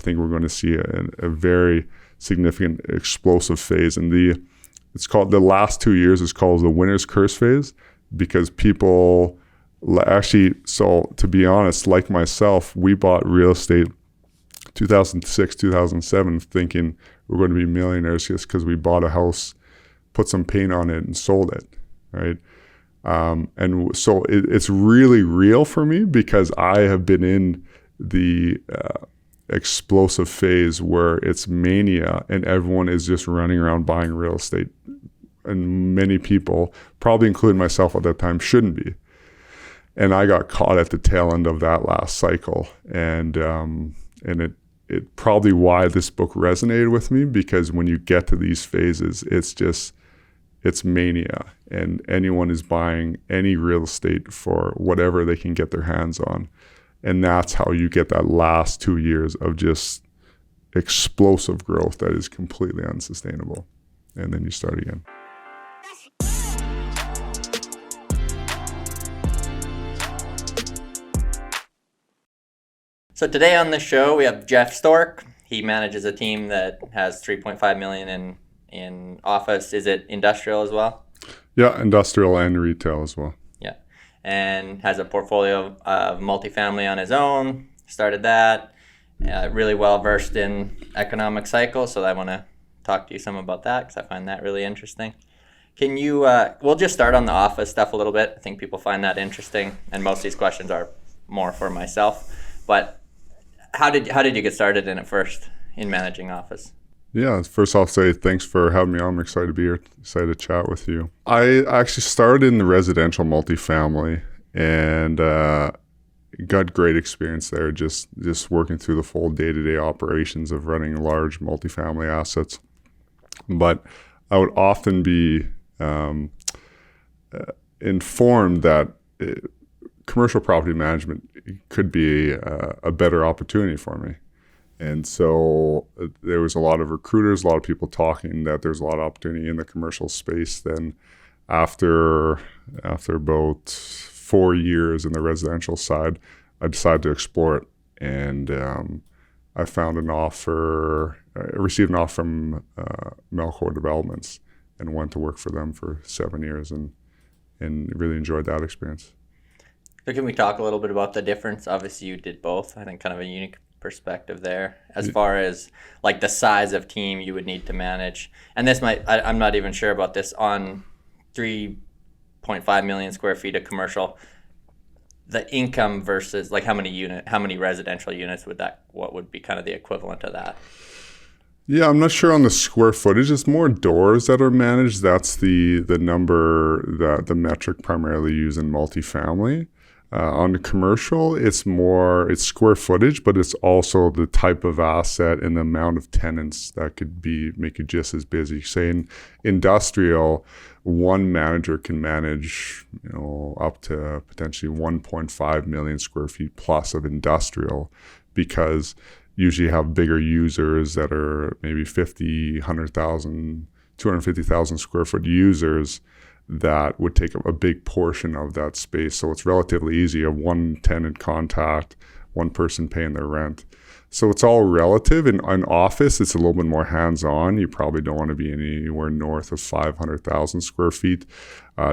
think we're going to see a very significant explosive phase. And it's called, the last 2 years is called the winner's curse phase, because people actually, so to be honest, like myself, we bought real estate 2006, 2007, thinking we're going to be millionaires just because we bought a house, put some paint on it, and sold it, right? And so it's really real for me, because I have been in the explosive phase where it's mania and everyone is just running around buying real estate. And many people, probably including myself at that time, shouldn't be. And I got caught at the tail end of that last cycle. And it probably why this book resonated with me, because when you get to these phases, it's mania, and anyone is buying any real estate for whatever they can get their hands on. And that's how you get that last 2 years of just explosive growth that is completely unsustainable. And then you start again. So today on the show, we have Jeff Stork. He manages a team that has $3.5 million in office. Is it industrial as well? Yeah, industrial and retail as well. Yeah, and has a portfolio of multifamily on his own. Started that. Really well versed in economic cycles, so I want to talk to you some about that, because I find that really interesting. Can you? We'll just start on the office stuff a little bit. I think people find that interesting, and most of these questions are more for myself. But how did you get started in it first, in managing office? Yeah, first I'll say thanks for having me on. I'm excited to be here, excited to chat with you. I actually started in the residential multifamily and got great experience there, just working through the full day-to-day operations of running large multifamily assets. But I would often be informed that commercial property management could be a better opportunity for me. And so there was a lot of recruiters, a lot of people talking that there's a lot of opportunity in the commercial space. Then after about 4 years in the residential side, I decided to explore it. And I found an offer, I received an offer from Melcor Developments, and went to work for them for 7 years and really enjoyed that experience. So can we talk a little bit about the difference? Obviously you did both. I think kind of a unique perspective there as far as like the size of team you would need to manage. And this might, I'm not even sure about this, on 3.5 million square feet of commercial, the income versus like how many residential units what would be kind of the equivalent of that? Yeah, I'm not sure on the square footage. It's more doors that are managed. That's the number, that the metric primarily used in multifamily. On the commercial, it's square footage, but it's also the type of asset and the amount of tenants that could make it just as busy. Say in industrial, one manager can manage, up to potentially 1.5 million square feet plus of industrial, because usually have bigger users that are maybe 50, 100,000, 250,000 square foot users that would take a big portion of that space. So it's relatively easy. You have one tenant contact, one person paying their rent. So it's all relative. In an office, it's a little bit more hands-on. You probably don't want to be anywhere north of 500,000 square feet,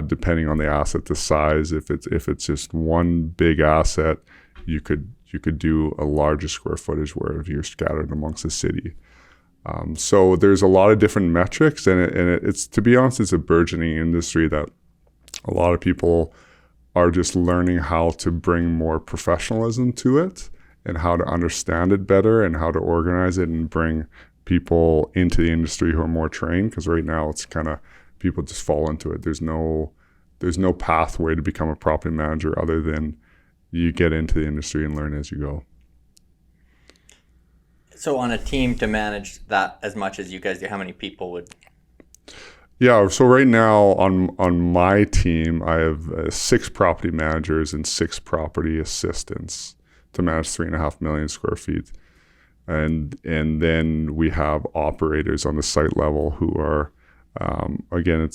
depending on the asset, the size. If it's just one big asset, you could do a larger square footage where you're scattered amongst the city. So there's a lot of different metrics, and it's, to be honest, it's a burgeoning industry that a lot of people are just learning how to bring more professionalism to it and how to understand it better and how to organize it and bring people into the industry who are more trained, because right now it's kind of people just fall into it. There's no pathway to become a property manager other than you get into the industry and learn as you go. So on a team to manage that as much as you guys do, how many people would? Yeah, so right now on my team, I have 6 property managers and 6 property assistants to manage 3.5 million square feet. And then we have operators on the site level who are, again,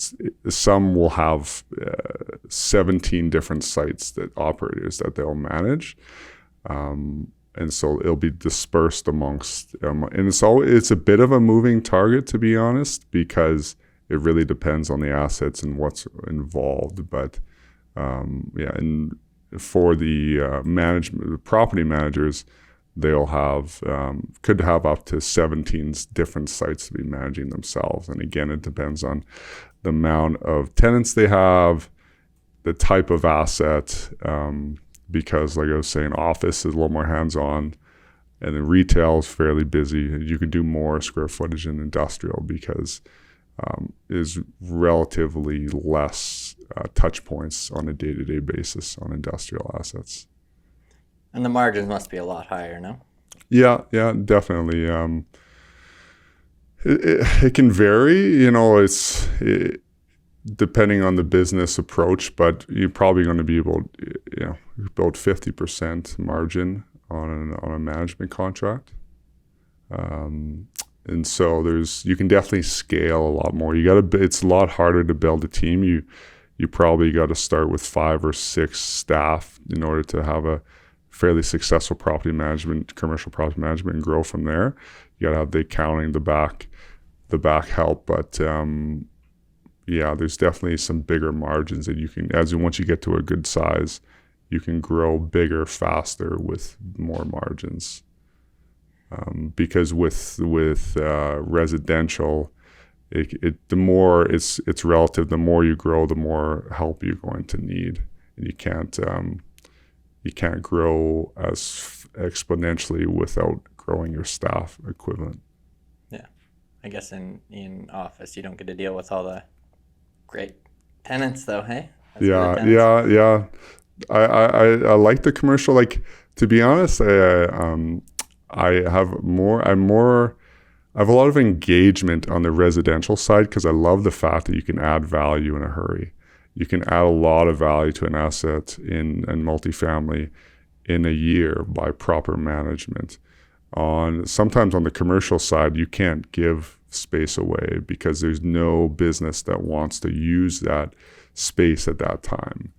some will have 17 different sites that operators that they'll manage. and so it'll be dispersed amongst, and it's a bit of a moving target, to be honest, because it really depends on the assets and what's involved. But and for the the property managers, they'll have could have up to 17 different sites to be managing themselves. And again, it depends on the amount of tenants they have, the type of asset, because like I was saying, office is a little more hands-on, and then retail is fairly busy. You can do more square footage in industrial because is relatively less touch points on a day-to-day basis on industrial assets. And the margins must be a lot higher, no? Yeah, definitely. It can vary, depending on the business approach, but you're probably going to be able, about 50% margin on a management contract. And so you can definitely scale a lot more. It's a lot harder to build a team. You probably got to start with 5 or 6 staff in order to have a fairly successful commercial property management, and grow from there. You got to have the accounting, the back help, but there's definitely some bigger margins that you can, once you get to a good size, you can grow bigger, faster with more margins. Because with residential, the more it's relative. The more you grow, the more help you're going to need, and you can't grow as exponentially without growing your staff equivalent. Yeah, I guess in office you don't get to deal with all the great tenants, though. Hey. Yeah. I like the commercial. Like, to be honest, I have a lot of engagement on the residential side because I love the fact that you can add value in a hurry. You can add a lot of value to an asset in multifamily in a year by proper management. Sometimes on the commercial side, you can't give space away because there's no business that wants to use that space at that time.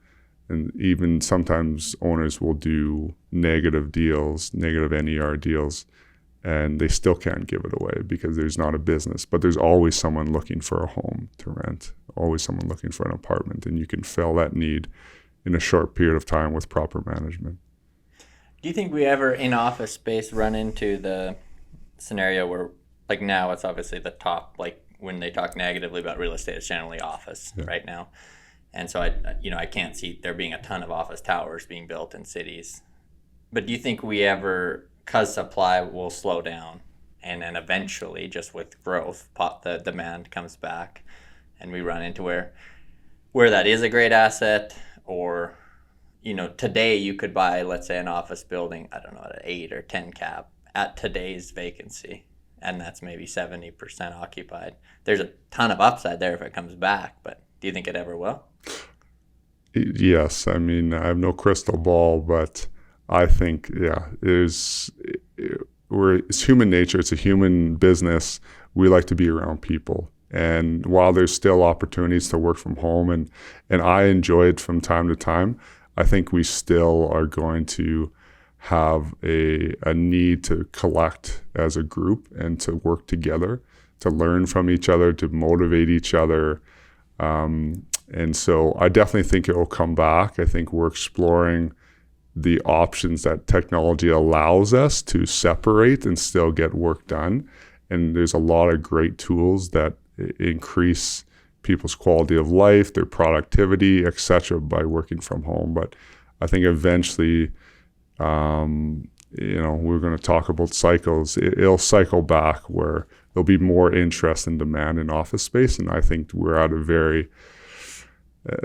And even sometimes owners will do negative NER deals, and they still can't give it away because there's not a business. But there's always someone looking for a home to rent, always someone looking for an apartment, and you can fill that need in a short period of time with proper management. Do you think we ever in office space run into the scenario where, like now it's obviously the top, like when they talk negatively about real estate, it's generally office right now. And so I can't see there being a ton of office towers being built in cities. But do you think we ever, because supply will slow down, and then eventually just with growth, the demand comes back, and we run into where that is a great asset, or today you could buy, let's say, an office building, I don't know, at an 8 or 10 cap at today's vacancy, and that's maybe 70% occupied. There's a ton of upside there if it comes back, but do you think it ever will? Yes. I mean, I have no crystal ball, but I think, it's human nature. It's a human business. We like to be around people. And while there's still opportunities to work from home, and I enjoy it from time to time, I think we still are going to have a need to collect as a group and to work together, to learn from each other, to motivate each other. And so I definitely think it will come back. I think we're exploring the options that technology allows us to separate and still get work done. And there's a lot of great tools that increase people's quality of life, their productivity, etc., by working from home. But I think eventually, we're going to talk about cycles. It'll cycle back where there'll be more interest and demand in office space. And I think we're at a very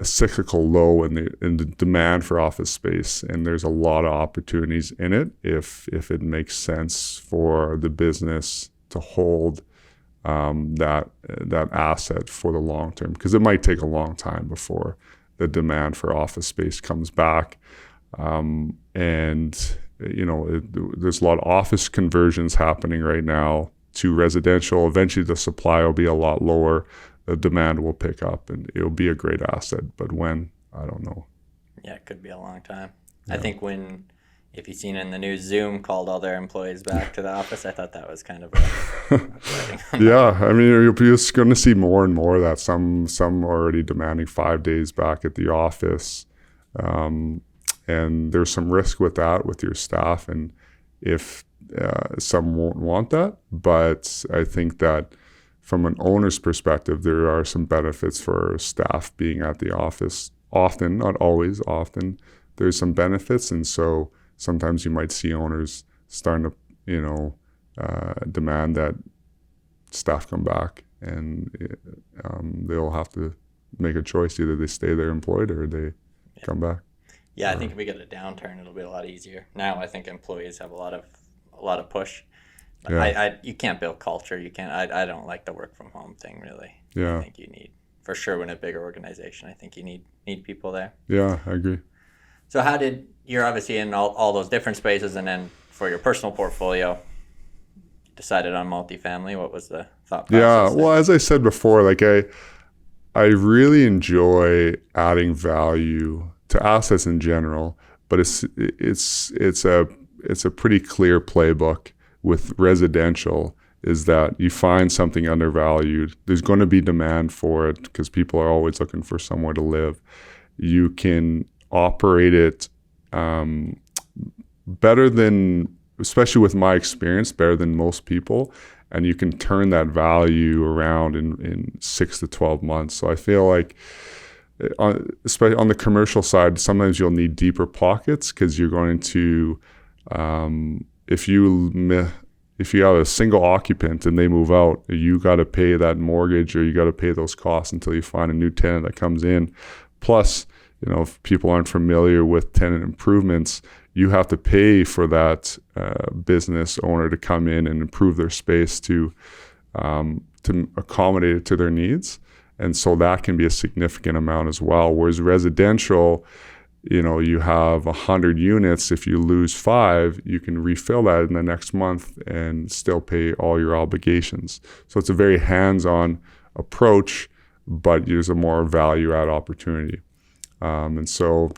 cyclical low in the demand for office space, and there's a lot of opportunities in it if it makes sense for the business to hold that asset for the long term, because it might take a long time before the demand for office space comes back. There's a lot of office conversions happening right now to residential. Eventually the supply will be a lot lower. The demand will pick up and it'll be a great asset. But when, I don't know. Yeah, it could be a long time. Yeah. I think when if you've seen in the news, Zoom called all their employees back to the office. I thought that was kind of upsetting. Yeah, I mean, you're just going to see more and more of that. Some are already demanding 5 days back at the office, and there's some risk with that with your staff, and if some won't want that. But I think that from an owner's perspective, there are some benefits for staff being at the office often, not always, often. There's some benefits, and so sometimes you might see owners starting to, demand that staff come back, and they'll have to make a choice. Either they stay there employed or they come back. Yeah, I think if we get a downturn, it'll be a lot easier. Now, I think employees have a lot of push. Yeah. You can't build culture. You can't. I don't like the work from home thing really. Yeah. I think you need, for sure, in a bigger organization, I think you need people there. Yeah, I agree. So you're obviously in all those different spaces, and then for your personal portfolio, decided on multifamily. What was the thought process? Yeah, there? well, as I said before, like I really enjoy adding value to assets in general, but it's a pretty clear playbook with residential, is that you find something undervalued. There's going to be demand for it because people are always looking for somewhere to live. You can operate it better than, especially with my experience, better than most people, and you can turn that value around in 6 to 12 months. So I feel like, especially on the commercial side, sometimes you'll need deeper pockets because you're going to, if you have a single occupant and they move out, you got to pay that mortgage, or you got to pay those costs until you find a new tenant that comes in. Plus, if people aren't familiar with tenant improvements, you have to pay for that business owner to come in and improve their space to accommodate it to their needs. And so that can be a significant amount as well. Whereas residential, you have 100 units. If you lose 5, you can refill that in the next month and still pay all your obligations. So it's a very hands-on approach, but there's a more value-add opportunity. And so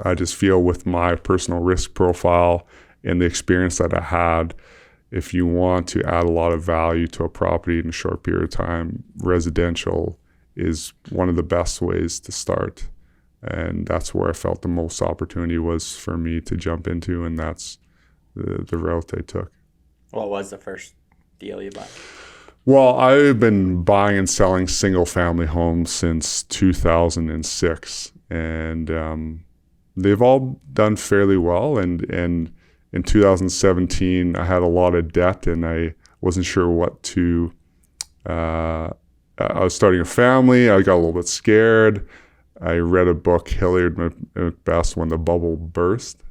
I just feel with my personal risk profile and the experience that I had, if you want to add a lot of value to a property in a short period of time, residential is one of the best ways to start. And that's where I felt the most opportunity was for me to jump into, and that's the route I took. What was the first deal you bought? Well, I've been buying and selling single-family homes since 2006, and they've all done fairly well. And in 2017, I had a lot of debt, and I wasn't sure what to. I was starting a family. I got a little bit scared. I read a book, Hilliard Macbeth, When the Bubble Burst,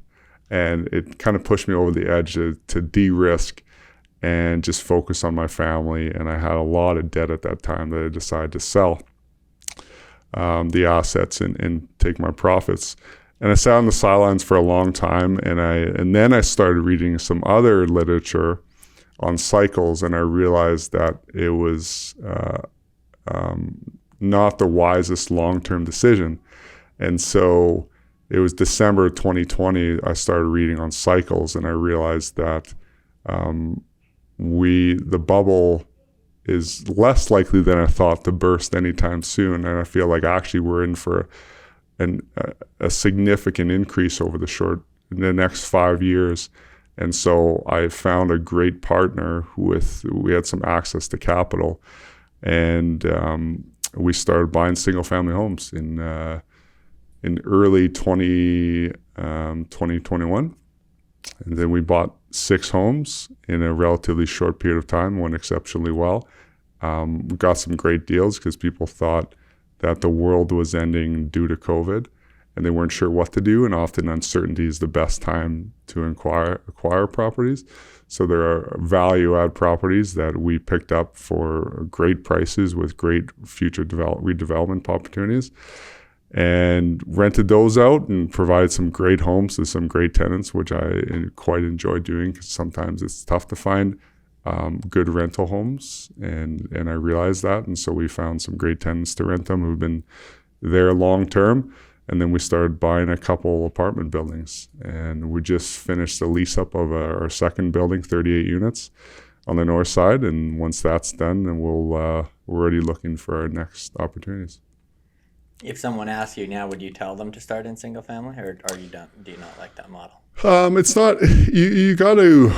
and it kind of pushed me over the edge to de-risk and just focus on my family. And I had a lot of debt at that time that I decided to sell the assets and take my profits. And I sat on the sidelines for a long time, and then I started reading some other literature on cycles, and I realized that it was not the wisest long-term decision. And so it was December 2020, I started reading on cycles, and I realized that the bubble is less likely than I thought to burst anytime soon. And I feel like actually we're in for a significant increase over the next 5 years. And so I found a great partner we had some access to capital, and we started buying single family homes in early 2021. And then we bought 6 homes in a relatively short period of time, went exceptionally well. We got some great deals because people thought that the world was ending due to COVID, and they weren't sure what to do, and often uncertainty is the best time to acquire properties. So there are value-add properties that we picked up for great prices with great future redevelopment opportunities, and rented those out and provided some great homes to some great tenants, which I quite enjoy doing because sometimes it's tough to find good rental homes, and I realized that, and so we found some great tenants to rent them who've been there long term. And then we started buying a couple apartment buildings, and we just finished the lease up of our second building, 38 units on the north side. And once that's done, then we're already looking for our next opportunities. If someone asks you now, would you tell them to start in single family, or are you done? Do you not like that model? It's not, you got to,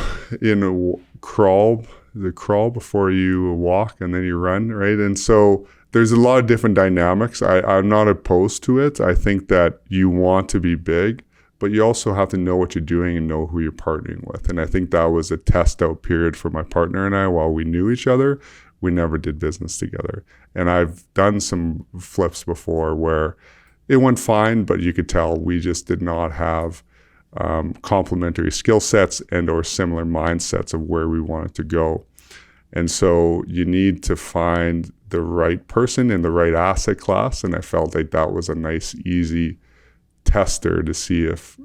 crawl before you walk, and then you run, right? And so there's a lot of different dynamics. I'm not opposed to it. I think that you want to be big, but you also have to know what you're doing and know who you're partnering with. And I think that was a test out period for my partner and I. While we knew each other, we never did business together. And I've done some flips before where it went fine, but you could tell we just did not have complementary skill sets and or similar mindsets of where we wanted to go. And so you need to find the right person in the right asset class. And I felt like that was a nice, easy tester to see if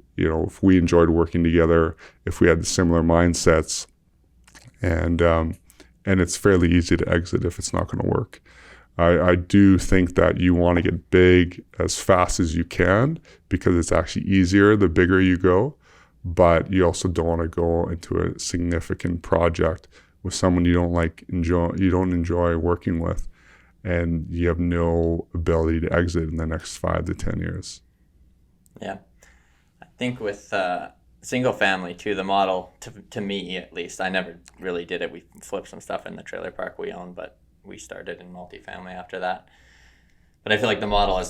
we enjoyed working together, if we had similar mindsets, and it's fairly easy to exit if it's not going to work. I do think that you want to get big as fast as you can because it's actually easier the bigger you go, but you also don't want to go into a significant project with someone you don't enjoy working with, and you have no ability to exit in the next 5 to 10 years. Yeah. I think with single family too, the model, to me at least, I never really did it. We flipped some stuff in the trailer park we own, but we started in multifamily after that. But I feel like the model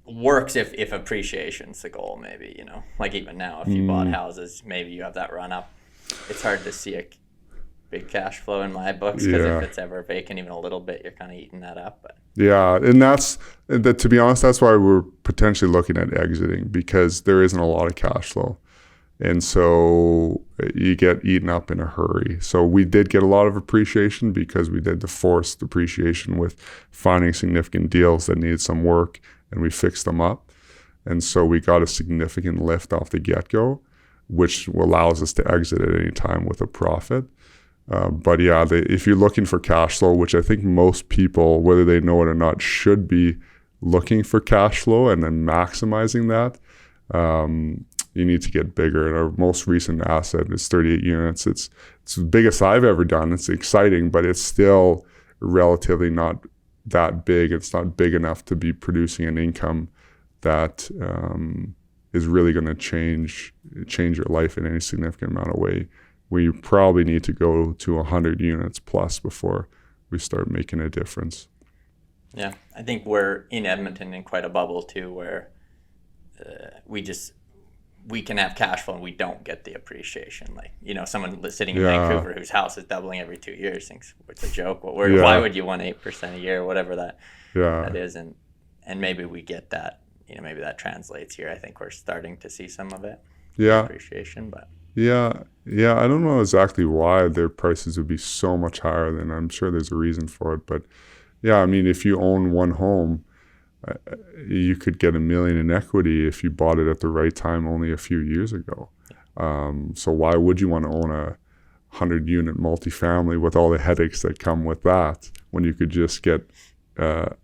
works if appreciation's the goal, maybe, like even now, if you bought houses, maybe you have that run up. It's hard to see a big cash flow in my books because if it's ever vacant even a little bit, you're kind of eating that up. But yeah, and to be honest, that's why we're potentially looking at exiting, because there isn't a lot of cash flow. And so you get eaten up in a hurry. So we did get a lot of appreciation because we did the forced appreciation with finding significant deals that needed some work, and we fixed them up. And so we got a significant lift off the get-go, which allows us to exit at any time with a profit. But yeah, if you're looking for cash flow, which I think most people, whether they know it or not, should be looking for cash flow and then maximizing that, you need to get bigger. And our most recent asset is 38 units. It's the biggest I've ever done. It's exciting, but it's still relatively not that big. It's not big enough to be producing an income that is really going to change your life in any significant amount of way. We probably need to go to 100 units plus before we start making a difference. Yeah, I think we're in Edmonton in quite a bubble too, where we can have cash flow and we don't get the appreciation. Like, someone sitting in Vancouver whose house is doubling every 2 years thinks it's a joke. Well, why would you want 8% a year, whatever that is? And maybe we get that. Maybe that translates here. I think we're starting to see some of it. Yeah. Appreciation, but. Yeah. I don't know exactly why their prices would be so much higher than. I'm sure there's a reason for it, but yeah, I mean, if you own one home, you could get $1 million in equity if you bought it at the right time only a few years ago. So why would you want to own a 100-unit multifamily with all the headaches that come with that when you could just get a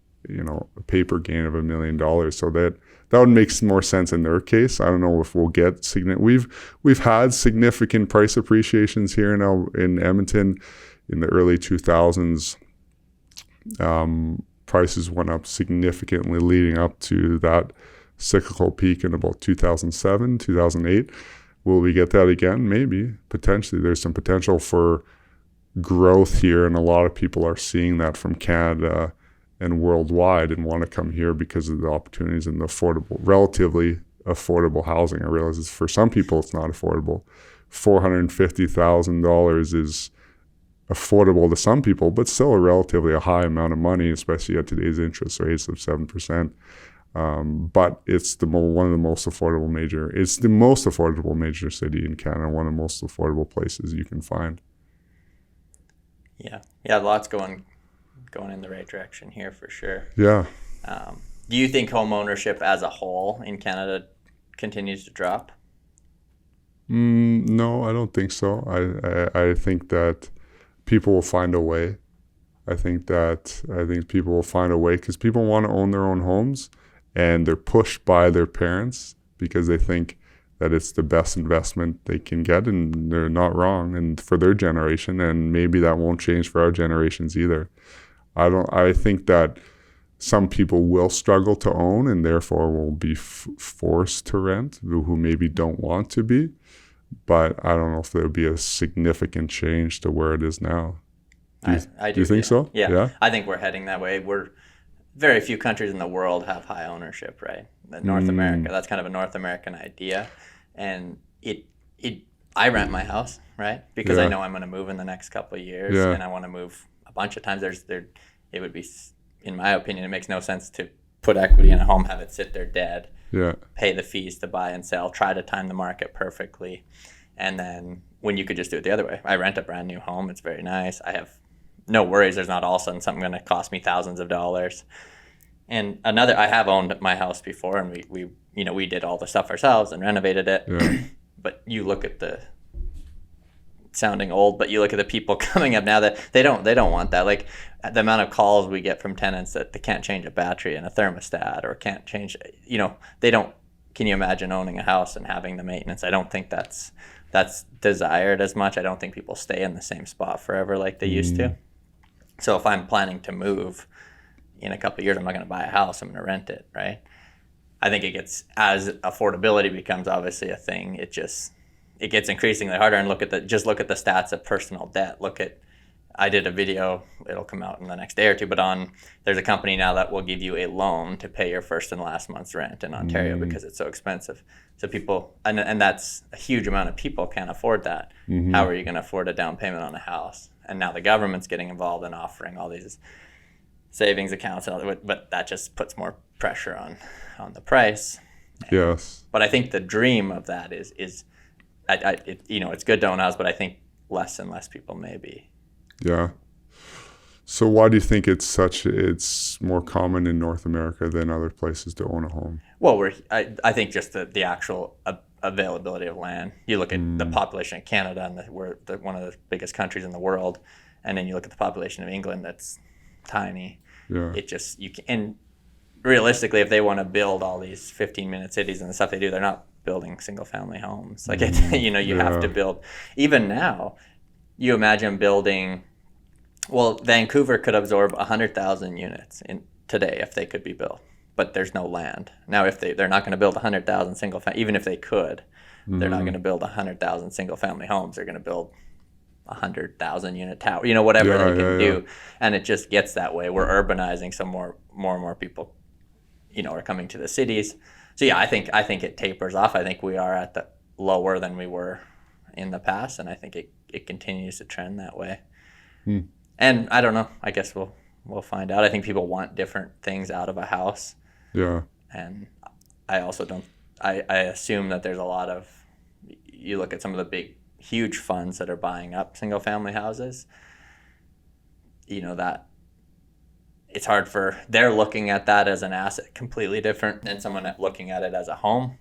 paper gain of $1 million? So that would make more sense in their case. I don't know if we'll get significant. We've had significant price appreciations here in Edmonton in the early 2000s. Prices went up significantly leading up to that cyclical peak in about 2007, 2008. Will we get that again? Maybe, potentially. There's some potential for growth here, and a lot of people are seeing that from Canada and worldwide and want to come here because of the opportunities and the relatively affordable housing. I realize for some people it's not affordable. $450,000 is affordable to some people, but still a relatively high amount of money, especially at today's interest rates of 7%. But it's one of the most affordable it's the most affordable major city in Canada, one of the most affordable places you can find. Yeah, lots going in the right direction here for sure. Yeah. Do you think home ownership as a whole in Canada continues to drop? No, I don't think so. I think that people will find a way. I think people will find a way because people want to own their own homes, and they're pushed by their parents because they think that it's the best investment they can get, and they're not wrong. And for their generation, and maybe that won't change for our generations either. I think that some people will struggle to own and therefore will be forced to rent, who maybe don't want to be. But I don't know if there'll be a significant change to where it is now. I do. Do you think so? Yeah. I think we're heading that way. Very few countries in the world have high ownership, right? North America, that's kind of a North American idea. And I rent my house, right? Because I know I'm going to move in the next couple of years, and I want to move a bunch of times. It would be, in my opinion, it makes no sense to put equity in a home, have it sit there dead, pay the fees to buy and sell, try to time the market perfectly, and then when you could just do it the other way. I rent a brand new home. It's very nice. I have no worries. There's not all of a sudden something going to cost me thousands of dollars. And I have owned my house before, and we did all the stuff ourselves and renovated it. Yeah. But you look at sounding old, but you look at the people coming up now that they don't want that. Like the amount of calls we get from tenants that they can't change a battery in a thermostat or can't change, they don't. Can you imagine owning a house and having the maintenance? I don't think that's desired as much. I don't think people stay in the same spot forever like they used to. So if I'm planning to move in a couple of years, I'm not going to buy a house. I'm going to rent it, right? I think as affordability becomes obviously a thing, it gets increasingly harder. And look at the stats of personal debt. I did a video, it'll come out in the next day or two, but there's a company now that will give you a loan to pay your first and last month's rent in Ontario because it's so expensive. So people, and that's a huge amount of people can't afford that. How are you going to afford a down payment on a house? And now the government's getting involved in offering all these savings accounts, but that just puts more pressure on the price. Yes. But I think the dream of that is it's good to own a house, but I think less and less people maybe. Yeah. So why do you think it's more common in North America than other places to own a home? Well, I think just the actual availability of land. You look at the population of Canada, and we're one of the biggest countries in the world, and then you look at the population of England, that's tiny. Yeah. And realistically, if they want to build all these 15-minute cities and the stuff they do, they're not building single-family homes. Like you have to build. Even now, you imagine building. Well, Vancouver could absorb 100,000 units today if they could be built, but there's no land. Now, if they're not going to build 100,000 single-family, even if they could, they're not going to build 100,000 single-family homes. They're going to build 100,000 unit tower, whatever they can do, and it just gets that way. We're urbanizing, so more and more people, are coming to the cities. So yeah, I think it tapers off. I think we are at the lower than we were in the past, and I think it continues to trend that way. And I don't know. I guess we'll find out. I think people want different things out of a house. Yeah. And I also don't. I assume that there's a lot of. You look at some of the huge funds that are buying up single family houses. That it's hard they're looking at that as an asset completely different than someone looking at it as a home.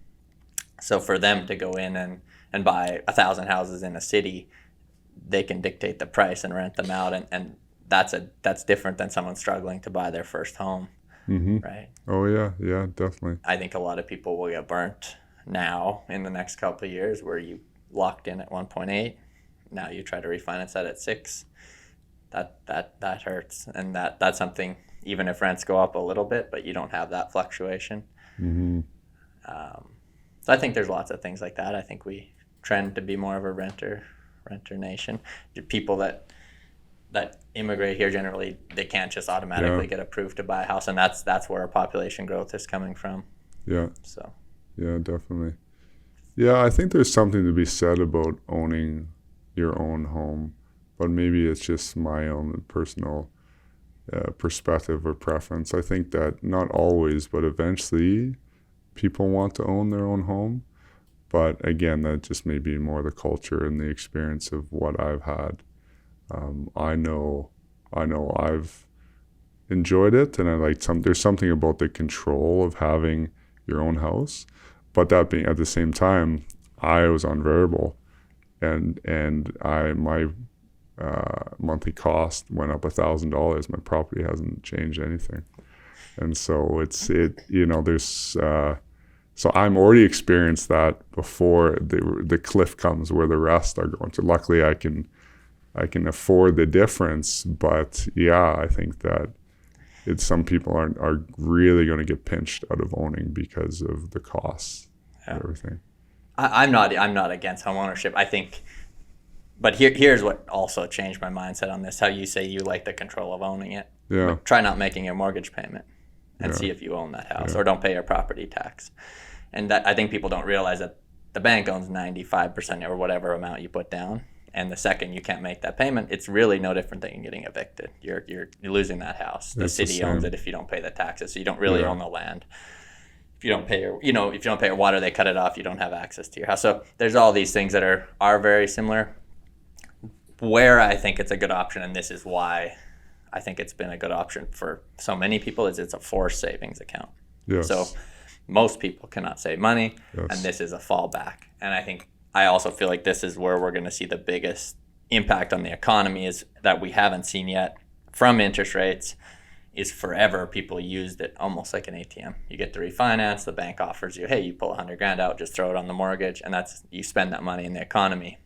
So for them to go in and buy 1,000 houses in a city, they can dictate the price and rent them out, and that's different than someone struggling to buy their first home, right? Oh yeah, definitely. I think a lot of people will get burnt now in the next couple of years, where you locked in at 1.8, now you try to refinance that at 6. That hurts, and that's something. Even if rents go up a little bit, but you don't have that fluctuation. So I think there's lots of things like that. I think we trend to be more of a renter nation. The people that immigrate here, generally they can't just automatically get approved to buy a house, and that's where our population growth is coming from. Yeah. So. Yeah, definitely. Yeah, I think there's something to be said about owning your own home, but maybe it's just my own personal perspective or preference. I think that not always, but eventually people want to own their own home. But again, that just may be more the culture and the experience of what I've had. I know I've enjoyed it, and I like there's something about the control of having your own house. But that being at the same time, I was on variable, and my monthly cost went up $1,000. My property hasn't changed anything. And so there's so I'm already experienced that before the cliff comes where the rest are going to. Luckily, I can afford the difference, but yeah, I think that some people are really going to get pinched out of owning because of the costs of everything. I'm not against homeownership. I think, but here's what also changed my mindset on this. How you say you like the control of owning it. Yeah. But try not making your mortgage payment and see if you own that house, or don't pay your property tax. And that, I think people don't realize that the bank owns 95% or whatever amount you put down. And the second you can't make that payment, it's really no different than getting evicted. You're losing that house. The city owns it if you don't pay the taxes. So you don't really own the land. If you don't pay your water, they cut it off. You don't have access to your house. So there's all these things that are very similar. Where I think it's a good option, and this is why I think it's been a good option for so many people, is it's a forced savings account. Yes. So most people cannot save money, yes. and this is a fallback. And I also feel like this is where we're going to see the biggest impact on the economy, is that we haven't seen yet from interest rates. Is forever people used it almost like an ATM. You get to refinance, the bank offers you, hey, you pull $100,000 out, just throw it on the mortgage, and you spend that money in the economy.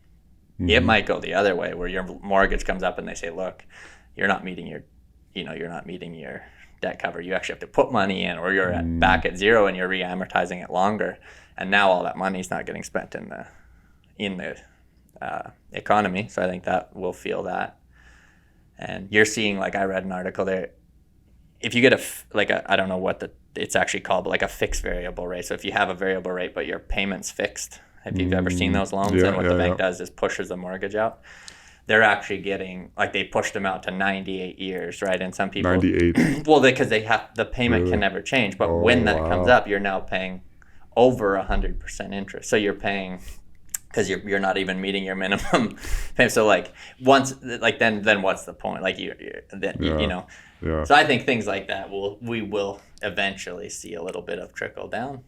Mm-hmm. It might go the other way, where your mortgage comes up and they say, look, you're not meeting your debt cover. You actually have to put money in, or you're back at zero and you're re-amortizing it longer. And now all that money is not getting spent in the economy. So I think that we'll feel that. And you're seeing, like I read an article there, if you get I don't know what it's actually called, but like a fixed variable rate. So if you have a variable rate but your payment's fixed, have you ever seen those loans? And what the bank does is pushes the mortgage out. They're actually getting, like, they pushed them out to 98 years, right? And some people 98. Well, because the payment can never change, but when that comes up, you're now paying over 100% interest. So you're paying, because you're not even meeting your minimum payment. So like once, like then what's the point? Like you know. Yeah. So I think things like that we will eventually see a little bit of trickle down.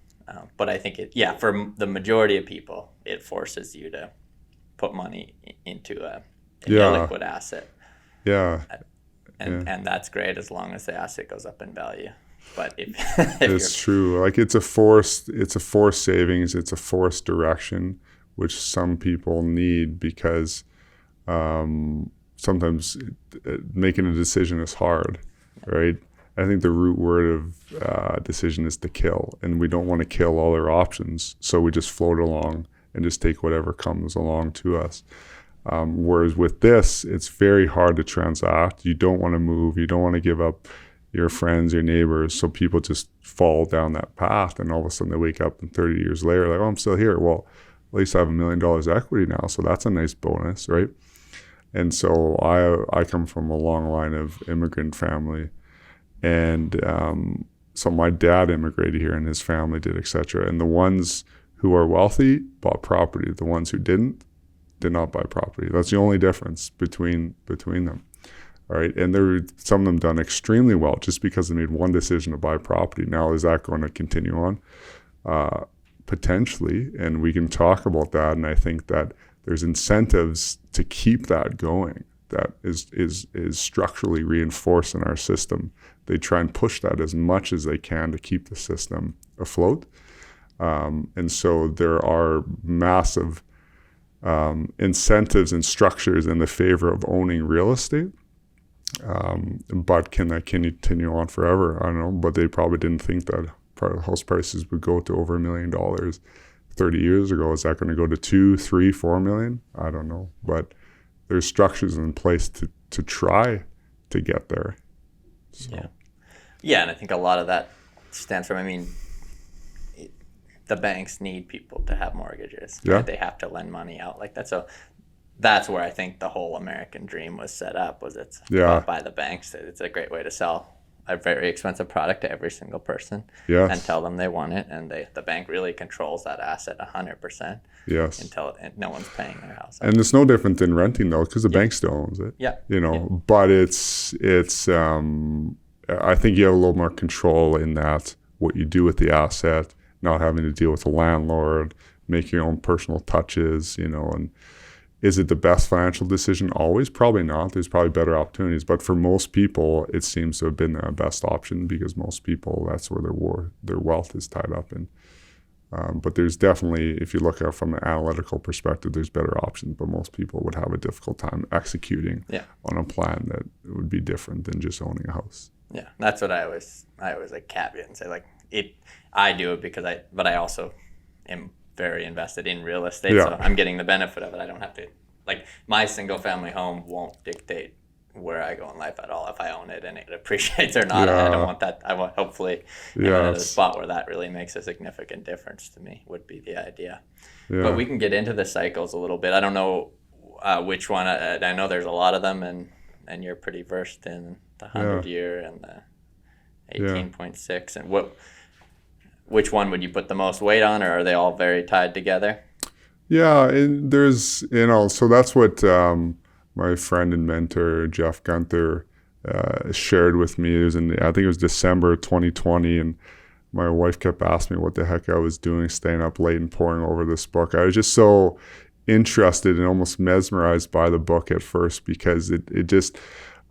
But I think for the majority of people, it forces you to put money into an illiquid asset. Yeah. And that's great as long as the asset goes up in value. But if it's true. Like it's a forced savings. It's a forced direction, which some people need because sometimes making a decision is hard, right? I think the root word of decision is to kill, and we don't want to kill all our options, so we just float along and just take whatever comes along to us. Whereas with this, it's very hard to transact. You don't want to move. You don't want to give up your friends, your neighbors, so people just fall down that path, and all of a sudden they wake up and 30 years later, like, oh, I'm still here. Well, at least I have $1 million equity now, so that's a nice bonus, right? And so I come from a long line of immigrant family, and so my dad immigrated here and his family did, etc. And the ones who are wealthy bought property. The ones who did not buy property. That's the only difference between them. All right. And there were some of them done extremely well just because they made one decision to buy property. Now, is that going to continue on? Potentially. And we can talk about that. And I think that there's incentives to keep that going. That is structurally reinforced in our system. They try and push that as much as they can to keep the system afloat. And so there are massive incentives and structures in the favor of owning real estate. But can that continue on forever? I don't know. But they probably didn't think that house prices would go to over $1 million 30 years ago. Is that going to go to 2, 3, 4 million? I don't know. But there's structures in place to try to get there. So. Yeah, and I think a lot of that stems from, the banks need people to have mortgages. Yeah. Right? They have to lend money out like that. So that's where I think the whole American dream was set up, was it's bought by the banks. It's a great way to sell a very expensive product to every single person. Yes. And tell them they want it. And the bank really controls that asset 100%. Yes. Until no one's paying their house. And it's no different than renting though, because the bank still owns it. Yeah. But it's I think you have a little more control in that, what you do with the asset, not having to deal with the landlord, make your own personal touches, and Is it the best financial decision always? Probably not. There's probably better opportunities. But for most people, it seems to have been the best option because most people, that's where their wealth is tied up in. But there's definitely, if you look at it from an analytical perspective, there's better options. But most people would have a difficult time executing on a plan that would be different than just owning a house. Yeah, that's what I always like caveat and say, like, I do it because I also am very invested in real estate, so I'm getting the benefit of it. I don't have to, like, my single family home won't dictate where I go in life at all. If I own it and it appreciates or not, I don't want that. I want, hopefully, at a spot where that really makes a significant difference to me would be the idea. But we can get into the cycles a little bit. I don't know which one. I know there's a lot of them, and you're pretty versed in the 100-year and the 18.6. And which one would you put the most weight on, or are they all very tied together? Yeah, there's, so that's what my friend and mentor, Jeff Gunther, shared with me. It was I think it was December 2020, and my wife kept asking me what the heck I was doing, staying up late and poring over this book. I was just so interested and almost mesmerized by the book at first because it just,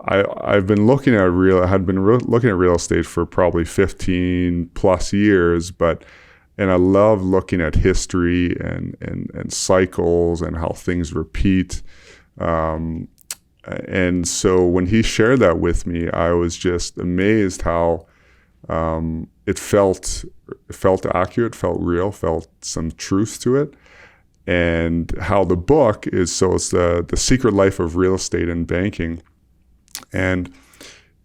I've been looking at looking at real estate for probably 15 plus years, and I love looking at history and cycles and how things repeat. And so when he shared that with me, I was just amazed how it felt accurate, felt real, felt some truth to it. And how the book is, it's the Secret Life of Real Estate and Banking. And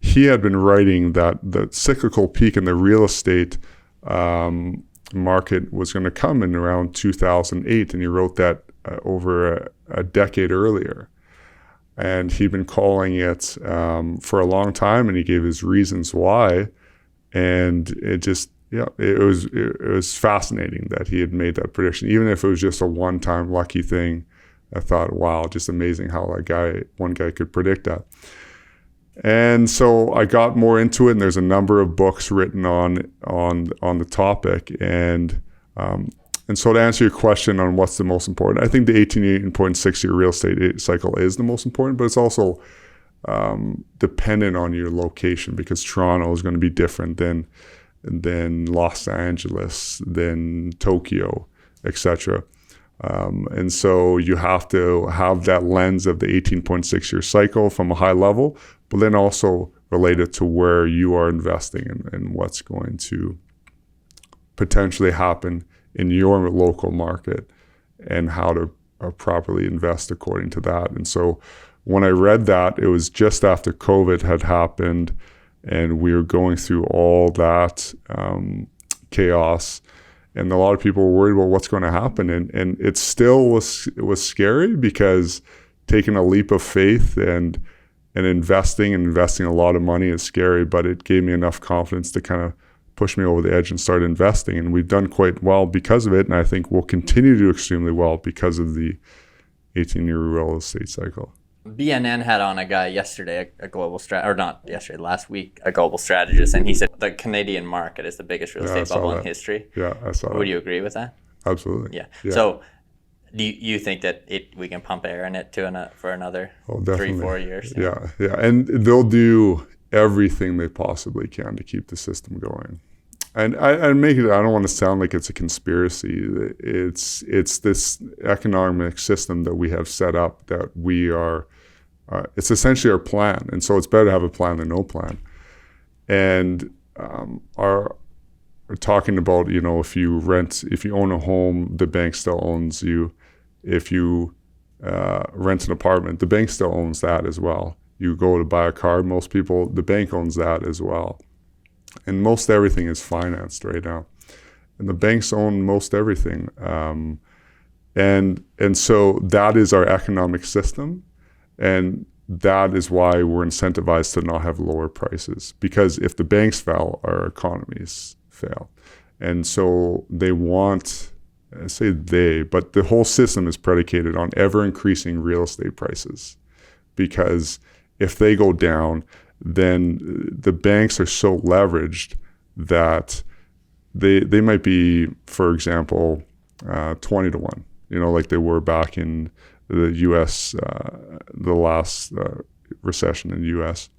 he had been writing that the cyclical peak in the real estate market was going to come in around 2008, and he wrote that over a decade earlier. And he'd been calling it for a long time, and he gave his reasons why. And it just, it was fascinating that he had made that prediction, even if it was just a one-time lucky thing. I thought, wow, just amazing how one guy could predict that. And so I got more into it, and there's a number of books written on the topic. And so to answer your question on what's the most important, I think the 18.6-year real estate cycle is the most important, but it's also dependent on your location, because Toronto is going to be different than Los Angeles, than Tokyo, etc. And so you have to have that lens of the 18.6-year cycle from a high level, but then also relate it to where you are investing and what's going to potentially happen in your local market and how to properly invest according to that. And so when I read that, it was just after COVID had happened and we were going through all that chaos. And a lot of people were worried about what's going to happen. And it still was scary, because taking a leap of faith and investing a lot of money is scary, but it gave me enough confidence to kind of push me over the edge and start investing. And we've done quite well because of it. And I think we'll continue to do extremely well because of the 18-year real estate cycle. BNN had on a guy yesterday, last week, a global strategist, and he said the Canadian market is the biggest real estate bubble in history. Yeah, I saw that. Would you agree with that? Absolutely. Yeah. So do you think that we can pump air in it for another 3-4 years? Yeah. And they'll do everything they possibly can to keep the system going. And I don't want to sound like it's a conspiracy. It's this economic system that we have set up that we are, it's essentially our plan. And so it's better to have a plan than no plan. And we're talking about, if you own a home, the bank still owns you. If you rent an apartment, the bank still owns that as well. You go to buy a car, most people, the bank owns that as well. And most everything is financed right now. And the banks own most everything. And so that is our economic system. And that is why we're incentivized to not have lower prices. Because if the banks fail, our economies fail. And so they want, I say they, but the whole system is predicated on ever increasing real estate prices. Because if they go down, then the banks are so leveraged that they might be, for example, 20 to 1, like they were back in the U.S. The last recession in the U.S.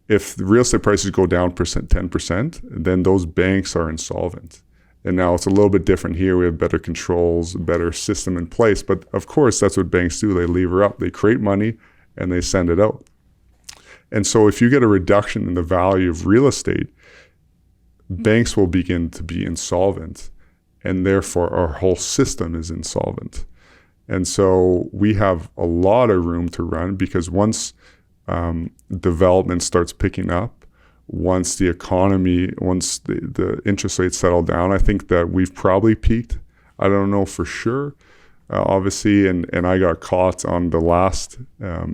If the real estate prices go down 10%, then those banks are insolvent. And now it's a little bit different here. We have better controls, a better system in place. But of course, that's what banks do. They lever up, they create money, and they send it out. And so if you get a reduction in the value of real estate, banks will begin to be insolvent. And therefore, our whole system is insolvent. And so we have a lot of room to run, because once development starts picking up, once the economy, once the interest rates settle down, I think that we've probably peaked. I don't know for sure, obviously, and I got caught on the last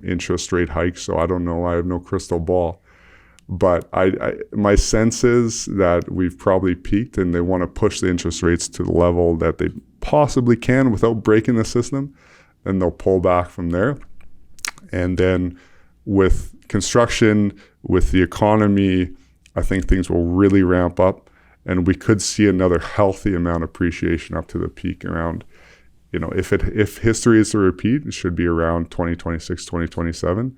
interest rate hike, so I don't know. I have no crystal ball. But my sense is that we've probably peaked, and they want to push the interest rates to the level that they possibly can without breaking the system, and they'll pull back from there. And then with construction, with the economy, I think things will really ramp up, and we could see another healthy amount of appreciation up to the peak around, if history is to repeat, it should be around 2026, 2027.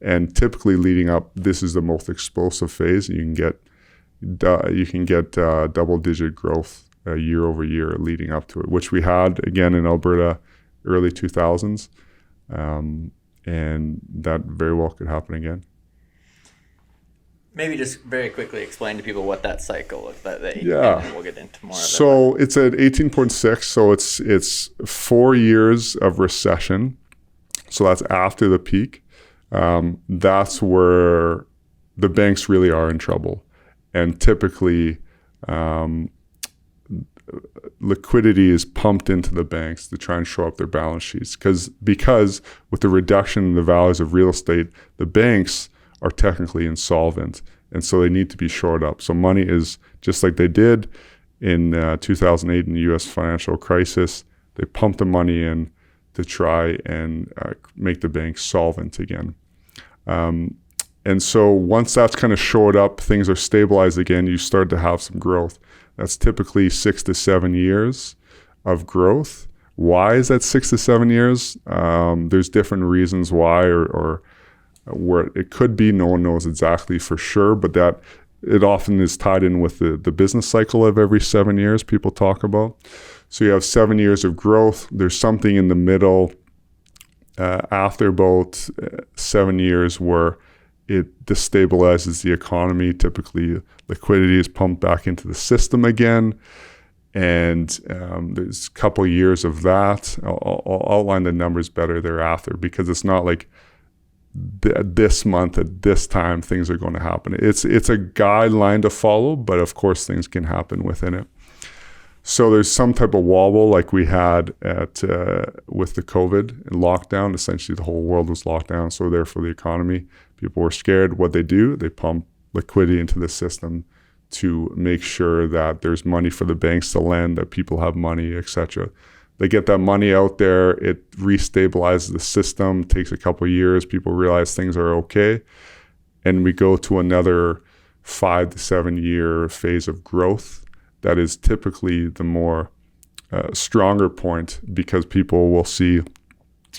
And typically leading up, this is the most explosive phase. You can get double-digit growth year over year leading up to it, which we had again in Alberta early 2000s, and that very well could happen again. Maybe just very quickly explain to people what that cycle is, and then we'll get into more of it. So it's at 18.6, so it's 4 years of recession. So that's after the peak. That's where the banks really are in trouble. And typically, liquidity is pumped into the banks to try and show up their balance sheets. Because with the reduction in the values of real estate, the banks are technically insolvent. And so they need to be shored up. So money is, just like they did in 2008 in the U.S. financial crisis, they pumped the money in to try and make the banks solvent again. And so once that's kind of shored up, things are stabilized again, you start to have some growth. That's typically 6 to 7 years of growth. Why is that 6 to 7 years? There's different reasons why, or where it could be. No one knows exactly for sure, but that it often is tied in with the business cycle of every 7 years people talk about. So you have 7 years of growth. There's something in the middle after about 7 years where it destabilizes the economy. Typically, liquidity is pumped back into the system again. And there's a couple years of that. I'll outline the numbers better thereafter, because it's not like this month at this time things are going to happen. It's a guideline to follow, but of course things can happen within it. So there's some type of wobble like we had with the COVID lockdown. Essentially the whole world was locked down, so therefore the economy, people were scared. What they do, they pump liquidity into the system to make sure that there's money for the banks to lend, that people have money, etc. They get that money out there, it restabilizes the system, takes a couple of years, people realize things are okay, and we go to another 5 to 7 year phase of growth. That is typically the more stronger point, because people will see,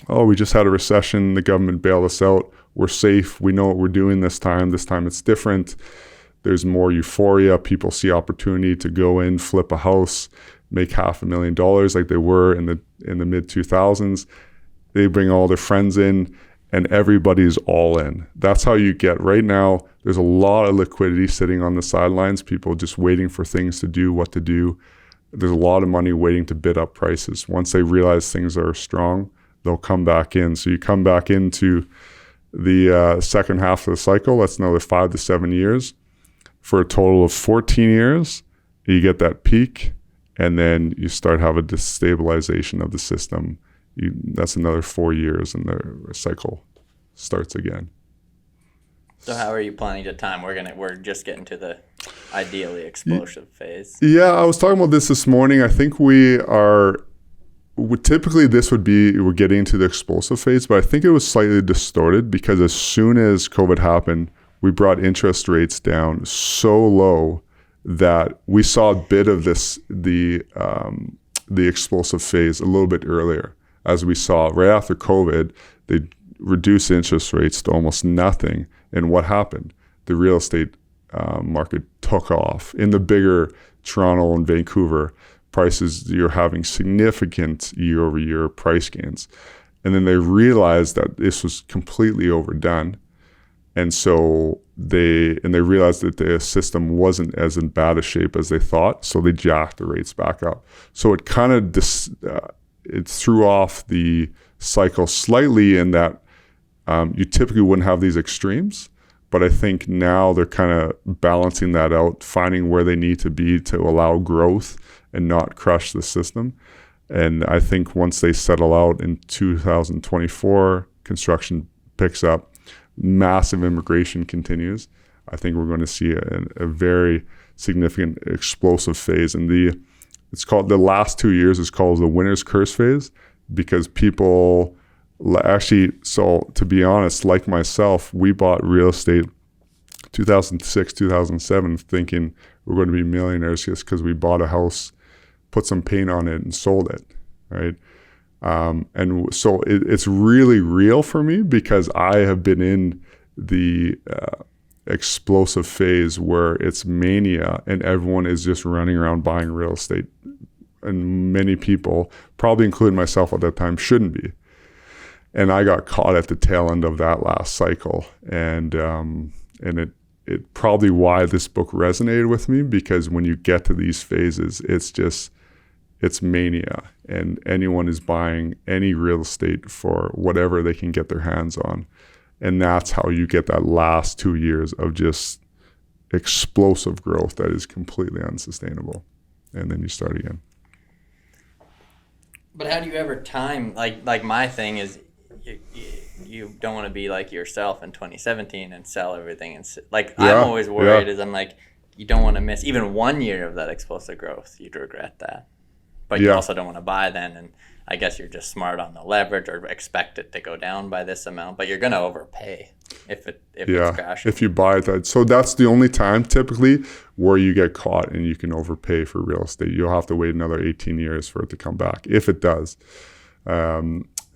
oh, we just had a recession, the government bailed us out, we're safe, we know what we're doing this time it's different. There's more euphoria, people see opportunity to go in, flip a house, make $500,000 like they were in the mid 2000s. They bring all their friends in and everybody's all in. That's how you get right now. There's a lot of liquidity sitting on the sidelines, people just waiting for things to do, what to do. There's a lot of money waiting to bid up prices. Once they realize things are strong, they'll come back in. So you come back into the second half of the cycle, that's another 5 to 7 years. For a total of 14 years, you get that peak, and then you start have a destabilization of the system. That's another 4 years, and the cycle starts again. So how are you planning to time? We're just getting to the ideally explosive phase. Yeah, I was talking about this morning. I think typically this would be, we're getting into the explosive phase, but I think it was slightly distorted, because as soon as COVID happened, we brought interest rates down so low that we saw a bit of the explosive phase a little bit earlier. as we saw right after COVID, they reduced interest rates to almost nothing. And what happened? The real estate market took off. In the bigger Toronto and Vancouver, prices, you're having significant year-over-year price gains. And then they realized that this was completely overdone. And so they realized that the system wasn't as in bad a shape as they thought. So they jacked the rates back up. So it kind of it threw off the cycle slightly in that you typically wouldn't have these extremes. But I think now they're kind of balancing that out, finding where they need to be to allow growth and not crush the system. And I think once they settle out in 2024, construction picks up, massive immigration continues. I think we're going to see a very significant explosive phase. And it's called, the last 2 years is called the winner's curse phase, because people actually, so to be honest, like myself, we bought real estate 2006, 2007, thinking we're going to be millionaires just because we bought a house, put some paint on it, and sold it, right? And so it's really real for me, because I have been in the explosive phase where it's mania and everyone is just running around buying real estate. And many people, probably including myself at that time, shouldn't be. And I got caught at the tail end of that last cycle. And it probably why this book resonated with me, because when you get to these phases, it's mania, and anyone is buying any real estate for whatever they can get their hands on. And that's how you get that last 2 years of just explosive growth that is completely unsustainable. And then you start again. But how do you ever time, like my thing is, you don't want to be like yourself in 2017 and sell everything. And I'm always worried is I'm like, you don't want to miss even 1 year of that explosive growth. You'd regret that. But you also don't want to buy then. And I guess you're just smart on the leverage, or expect it to go down by this amount. But you're going to overpay if it's crashing. If you buy it. So that's the only time typically where you get caught and you can overpay for real estate. You'll have to wait another 18 years for it to come back, if it does.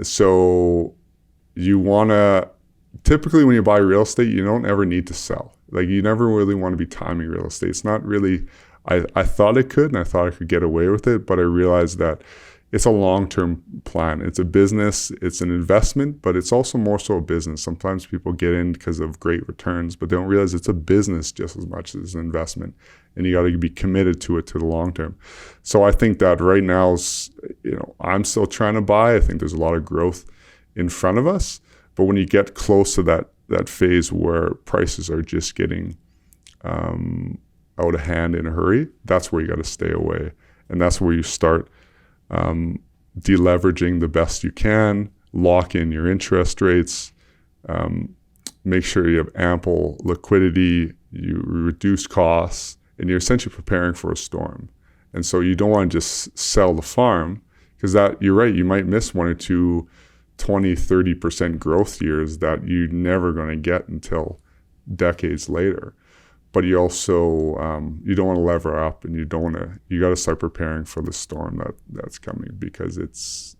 So you want to, typically when you buy real estate, you don't ever need to sell. Like, you never really want to be timing real estate. It's not really, I thought it could, and I thought I could get away with it, but I realized that it's a long-term plan. It's a business, it's an investment, but it's also more so a business. Sometimes people get in because of great returns, but they don't realize it's a business just as much as an investment. And you got to be committed to it to the long term. So I think that right now, I'm still trying to buy. I think there's a lot of growth in front of us. But when you get close to that phase where prices are just getting out of hand in a hurry, that's where you got to stay away. And that's where you start deleveraging the best you can, lock in your interest rates, make sure you have ample liquidity, you reduce costs, and you're essentially preparing for a storm. And so you don't want to just sell the farm, because that, you're right, you might miss one or two 20, 30% growth years that you're never going to get until decades later. But you also, you don't want to lever up, and you got to start preparing for the storm that's coming, because it's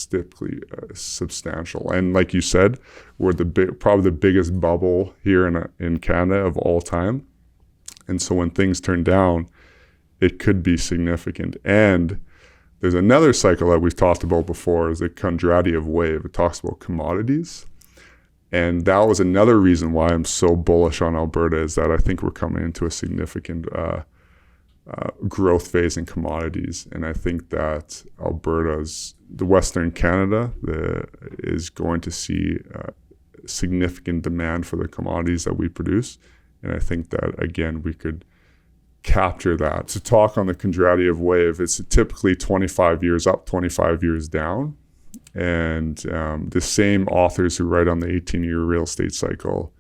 typically substantial. And like you said, we're probably the biggest bubble here in Canada of all time. And so when things turn down, it could be significant. And there's another cycle that we've talked about before, is the Kondratiev wave. It talks about commodities. And that was another reason why I'm so bullish on Alberta, is that I think we're coming into a significant growth phase in commodities. And I think that the Western Canada is going to see significant demand for the commodities that we produce. And I think that, again, we could capture that. To talk on the Kondratiev wave, it's typically 25 years up, 25 years down. And the same authors who write on the 18-year real estate cycle,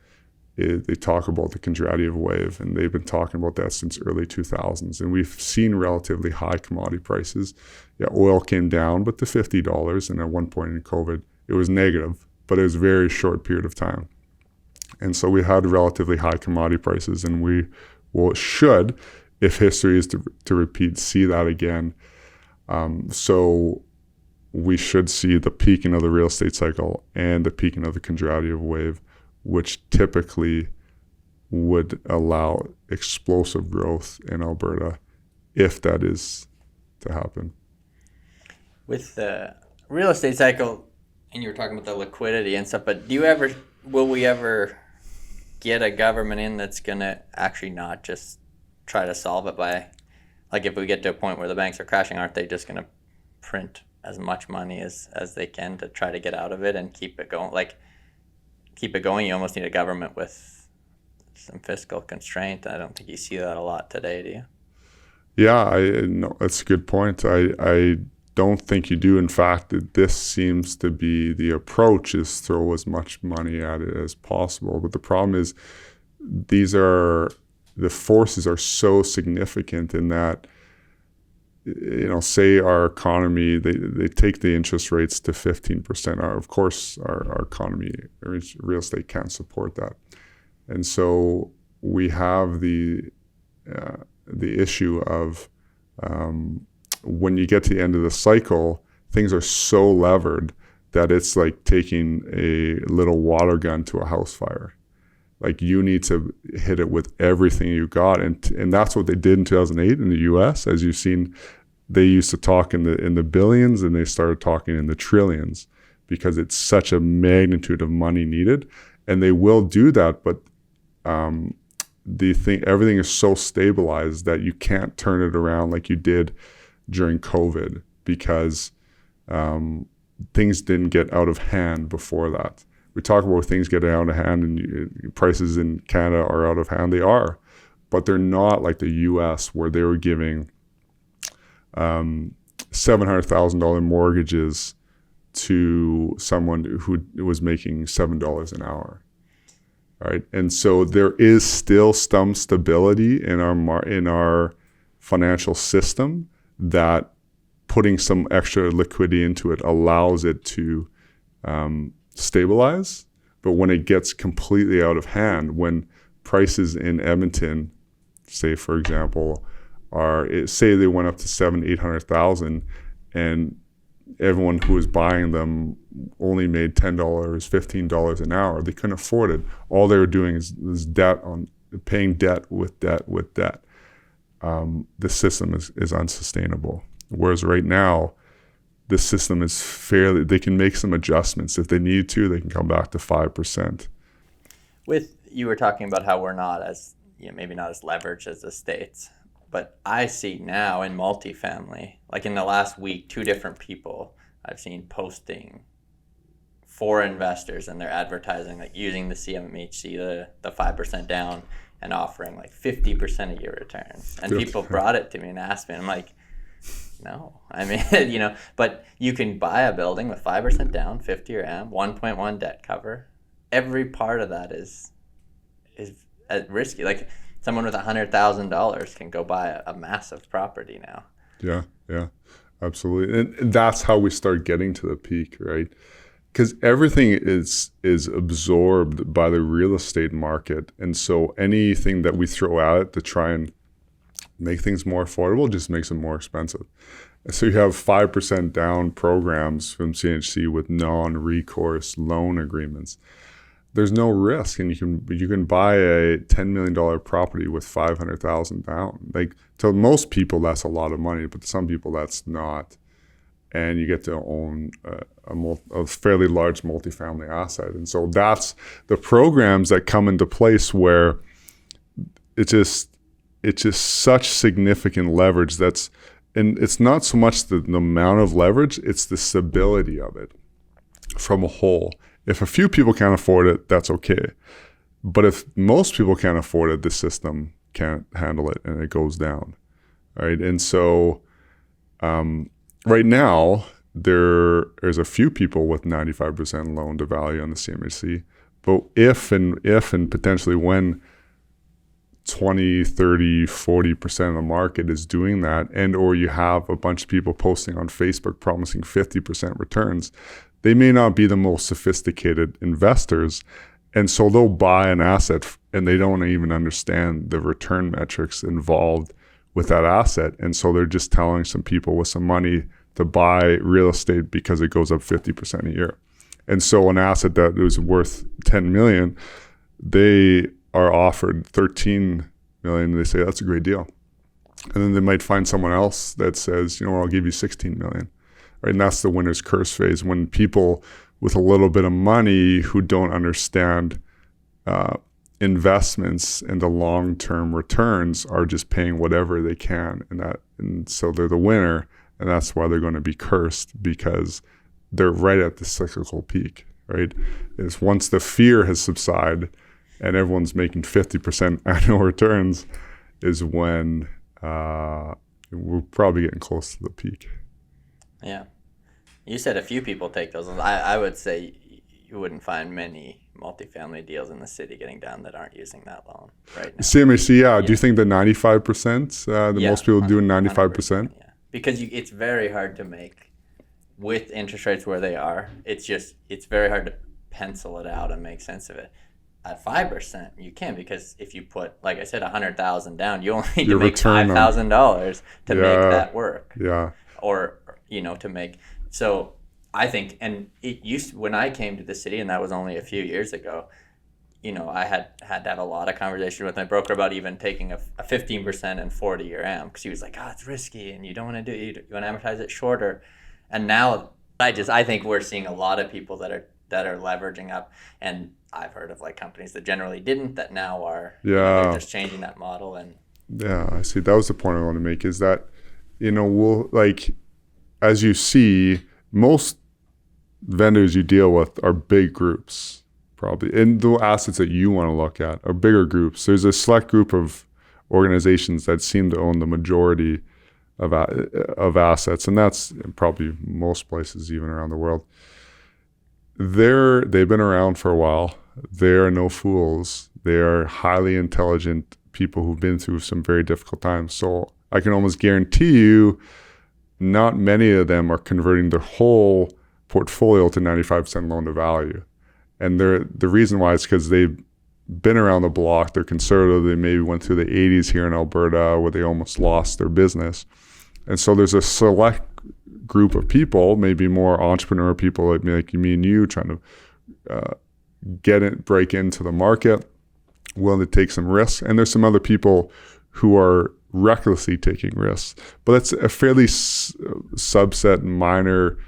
they talk about the Kondratiev wave, and they've been talking about that since early 2000s. And we've seen relatively high commodity prices. Yeah, oil came down, but to $50, and at one point in COVID, it was negative, but it was a very short period of time. And so we had relatively high commodity prices, and we should, if history is to repeat, see that again. So we should see the peaking of the real estate cycle and the peaking of the contractive wave, which typically would allow explosive growth in Alberta if that is to happen. With the real estate cycle, and you were talking about the liquidity and stuff, but will we ever get a government in that's going to actually not just try to solve it by, like if we get to a point where the banks are crashing, aren't they just going to print as much money as they can to try to get out of it and keep it going? Like, keep it going, you almost need a government with some fiscal constraint. I don't think you see that a lot today, do you? Yeah, no, that's a good point. I don't think you do. In fact, this seems to be the approach, is throw as much money at it as possible. But the problem is the forces are so significant in that, say our economy, they take the interest rates to 15%. Of course, our economy, real estate can't support that. And so we have the issue of when you get to the end of the cycle, things are so levered that it's like taking a little water gun to a house fire. Like, you need to hit it with everything you got. And that's what they did in 2008 in the US. As you've seen, they used to talk in the billions, and they started talking in the trillions, because it's such a magnitude of money needed. And they will do that, but everything is so stabilized that you can't turn it around like you did during COVID, because things didn't get out of hand before that. We talk about things getting out of hand, and prices in Canada are out of hand. They are, but they're not like the US, where they were giving $700,000 mortgages to someone who was making $7 an hour. Right, and so there is still some stability in our financial system, that putting some extra liquidity into it allows it to stabilize. But when it gets completely out of hand, when prices in Edmonton, say for example, say they went up to $700,000-800,000, and everyone who was buying them only made $10, $15 an hour. They couldn't afford it. All they were doing is paying debt with debt with debt. The system is unsustainable. Whereas right now, the system is they can make some adjustments. If they need to, they can come back to 5%. You were talking about how we're not as, maybe not as leveraged as the States. But I see now in multifamily, like in the last week, 2 different people I've seen posting for investors, and they're advertising, like using the CMHC, the 5% down, and offering like 50% of your returns. And people brought it to me and asked me, and I'm like, no. I mean, but you can buy a building with 5% down, 50 or AM, 1.1 debt cover. Every part of that is risky. Like, someone with $100,000 can go buy a massive property now. Yeah, absolutely. And that's how we start getting to the peak, right? Because everything is absorbed by the real estate market. And so anything that we throw at it to try and make things more affordable just makes them more expensive. And so you have 5% down programs from CNHC with non-recourse loan agreements. There's no risk, and you can buy a $10 million property with $500,000 down. Like, to most people, that's a lot of money, but to some people, that's not. And you get to own a fairly large multifamily asset. And so that's the programs that come into place, where it's just such significant leverage. And it's not so much the amount of leverage, it's the stability of it from a whole. If a few people can't afford it, that's okay. But if most people can't afford it, the system can't handle it, and it goes down, right? And so right now, there's a few people with 95% loan to value on the CMHC. But if and potentially when 20, 30, 40% of the market is doing that, and or you have a bunch of people posting on Facebook promising 50% returns, they may not be the most sophisticated investors. And so they'll buy an asset and they don't even understand the return metrics involved with that asset. And so they're just telling some people with some money to buy real estate because it goes up 50% a year. And so an asset that was worth 10 million, they are offered 13 million. They say that's a great deal. And then they might find someone else that says, I'll give you 16 million. Right? And that's the winner's curse phase, when people with a little bit of money who don't understand investments and the long-term returns are just paying whatever they can, and so they're the winner, and that's why they're going to be cursed, because they're right at the cyclical peak. Right? Is once the fear has subsided and everyone's making 50% annual returns, is when we're probably getting close to the peak. Yeah. You said a few people take those loans. I would say you wouldn't find many multifamily deals in the city getting done that aren't using that loan right now. CMHC, yeah. Do you think that 95%, most people doing 95%? Yeah. Because it's very hard to make, with interest rates where they are, it's very hard to pencil it out and make sense of it. At 5%, you can, because if you put, like I said, $100,000 down, you only need to make $5,000 to make that work. Yeah. Or to make. So I think, and it used when I came to the city, and that was only a few years ago, I had to have a lot of conversation with my broker about even taking a 15% and 40-year AM, because he was like, it's risky and you don't want to do it. You want to amortize it shorter. And now I think we're seeing a lot of people that are leveraging up, and I've heard of companies that generally didn't, that now are, they're just changing that model. And yeah, I see. That was the point I want to make, is that, we'll, as you see, most vendors you deal with are big groups, probably. And the assets that you want to look at are bigger groups. There's a select group of organizations that seem to own the majority of assets, and that's probably most places even around the world. They've been around for a while. They are no fools. They are highly intelligent people who've been through some very difficult times. So I can almost guarantee you, not many of them are converting their whole portfolio to 95% loan to value. And the reason why is because they've been around the block. They're conservative. They maybe went through the 80s here in Alberta, where they almost lost their business. And so there's a select group of people, maybe more entrepreneur people like me and you, trying to break into the market, willing to take some risks. And there's some other people who are recklessly taking risks. But that's a fairly subset, minor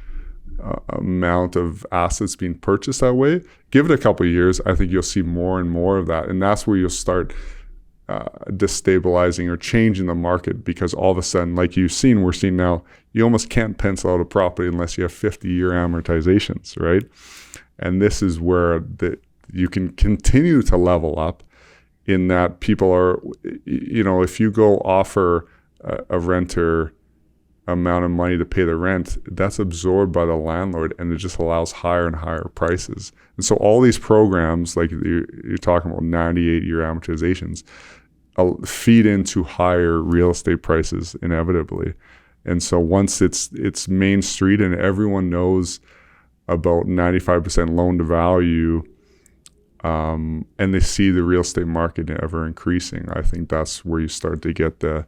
amount of assets being purchased that way. Give it a couple of years, I think you'll see more and more of that. And that's where you'll start destabilizing or changing the market, because all of a sudden, like we're seeing now, you almost can't pencil out a property unless you have 50-year amortizations, right? And this is where you can continue to level up, in that people are, if you go offer a renter amount of money to pay the rent, that's absorbed by the landlord, and it just allows higher and higher prices. And so all these programs, like you're talking about 98-year amortizations, feed into higher real estate prices inevitably. And so once it's Main Street and everyone knows about 95% loan to value, and they see the real estate market ever increasing, I think that's where you start to get the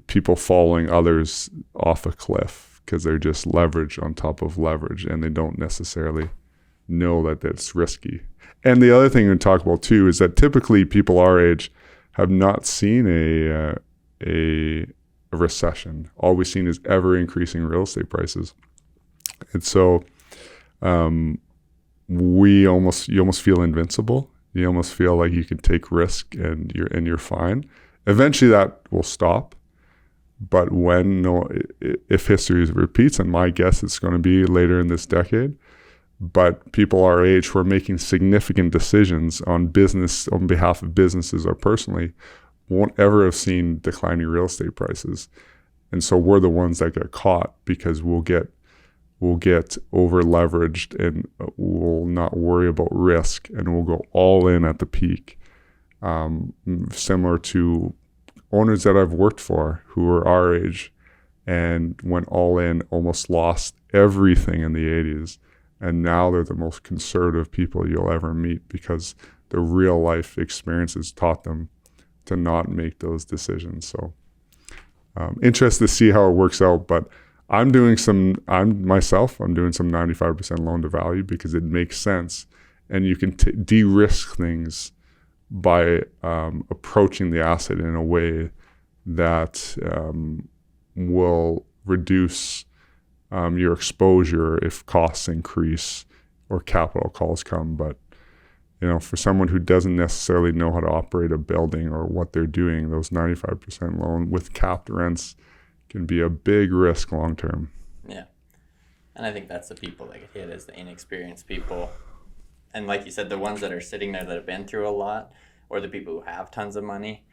people following others off a cliff, because they're just leverage on top of leverage, and they don't necessarily know that that's risky. And the other thing we talk about too is that typically people our age have not seen a recession. All we've seen is ever increasing real estate prices, and so you almost feel invincible. You almost feel like you can take risk and you're fine. Eventually that will stop, but if history repeats, and my guess it's going to be later in this decade. But people our age who are making significant decisions on behalf of businesses or personally won't ever have seen declining real estate prices. And so we're the ones that get caught, because we'll get over leveraged, and we'll not worry about risk, and we'll go all in at the peak. Similar to owners that I've worked for who are our age and went all in, almost lost everything in the 80s. And now they're the most conservative people you'll ever meet, because the real life experiences taught them to not make those decisions. So interested to see how it works out. But I'm doing some 95% loan to value because it makes sense, and you can de-risk things by approaching the asset in a way that will reduce your exposure if costs increase or capital calls come. But for someone who doesn't necessarily know how to operate a building or what they're doing, those 95% loan with capped rents can be a big risk long term. Yeah. And I think that's the people that get hit, is the inexperienced people. And like you said, the ones that are sitting there that have been through a lot, or the people who have tons of money,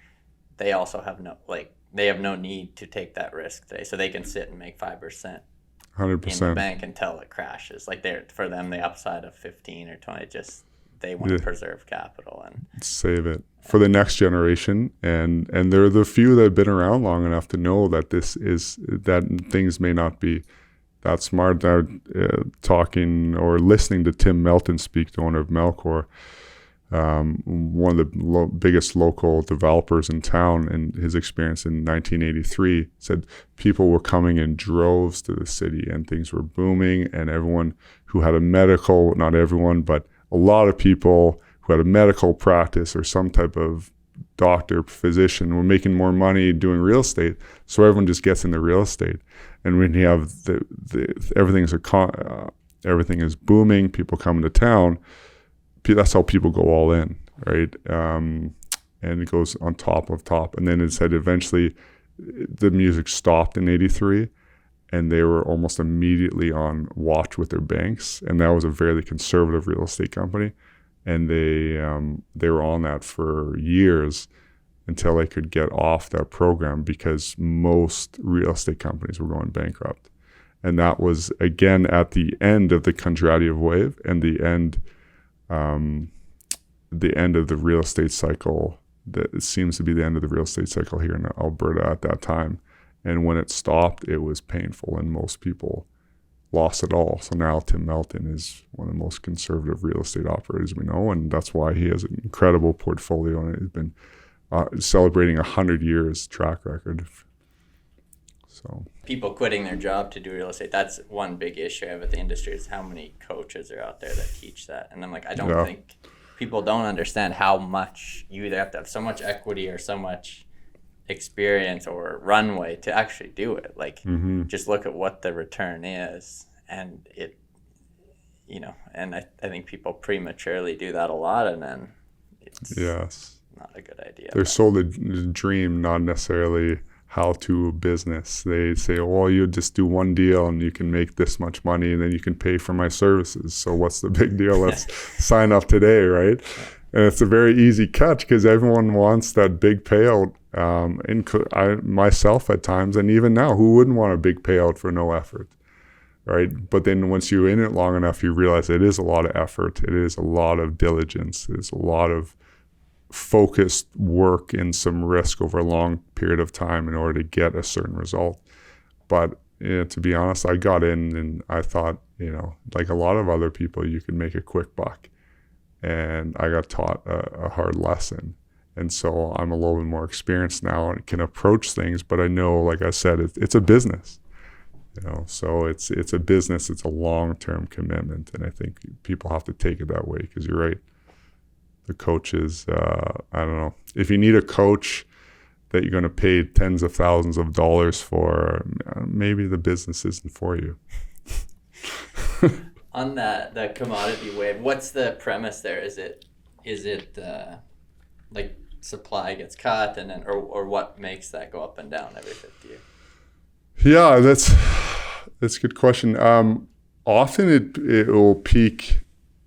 they also have no need to take that risk today. So they can sit and make 5% 100%. in the bank until it crashes. Like for them, the upside of 15 or 20, they want to preserve capital and save it for the next generation. And they're the few that have been around long enough to know that that things may not be that smart. Talking or listening to Tim Melton speak, the owner of Melcor, one of the biggest local developers in town, and his experience in 1983, said people were coming in droves to the city and things were booming, and everyone who had a medical, not everyone, but a lot of people who had a medical practice or some type of doctor, physician, were making more money doing real estate. So everyone just gets into real estate. And when you have everything is booming, people coming to town, that's how people go all in, right? And it goes on top of top. And then it said eventually the music stopped in 83, and they were almost immediately on watch with their banks. And that was a very conservative real estate company. And they were on that for years until they could get off that program, because most real estate companies were going bankrupt. And that was, again, at the end of the Kondratiev wave and the end of the real estate cycle. That seems to be the end of the real estate cycle here in Alberta at that time. And when it stopped, it was painful, and most people lost it all. So now Tim Melton is one of the most conservative real estate operators we know, and that's why he has an incredible portfolio, and he's been celebrating 100 years track record. So people quitting their job to do real estate, that's one big issue I have with the industry, is how many coaches are out there that teach that. And I'm like, I don't think people don't understand how much you either have to have so much equity or so much experience or runway to actually do it. Like, just look at what the return is, and and I think people prematurely do that a lot, and then it's not a good idea. They're sold a dream, not necessarily how to business. They say, well, you just do one deal and you can make this much money, and then you can pay for my services. So what's the big deal? Let's sign up today, right? And it's a very easy catch, because everyone wants that big payout. Myself at times, and even now, who wouldn't want a big payout for no effort, right? But then once you're in it long enough, you realize it is a lot of effort. It is a lot of diligence. It's a lot of focused work and some risk over a long period of time in order to get a certain result. But to be honest, I got in and I thought, like a lot of other people, you can make a quick buck. And I got taught a hard lesson. And so I'm a little bit more experienced now and can approach things, but I know, like I said, it's a business, so it's a business. It's a long-term commitment. And I think people have to take it that way, because you're right. The coaches, I don't know, if you need a coach that you're going to pay tens of thousands of dollars for, maybe the business isn't for you. On the commodity wave, what's the premise there? Is it like supply gets cut, and then or what makes that go up and down every 50 years? Yeah, that's a good question. Often it will peak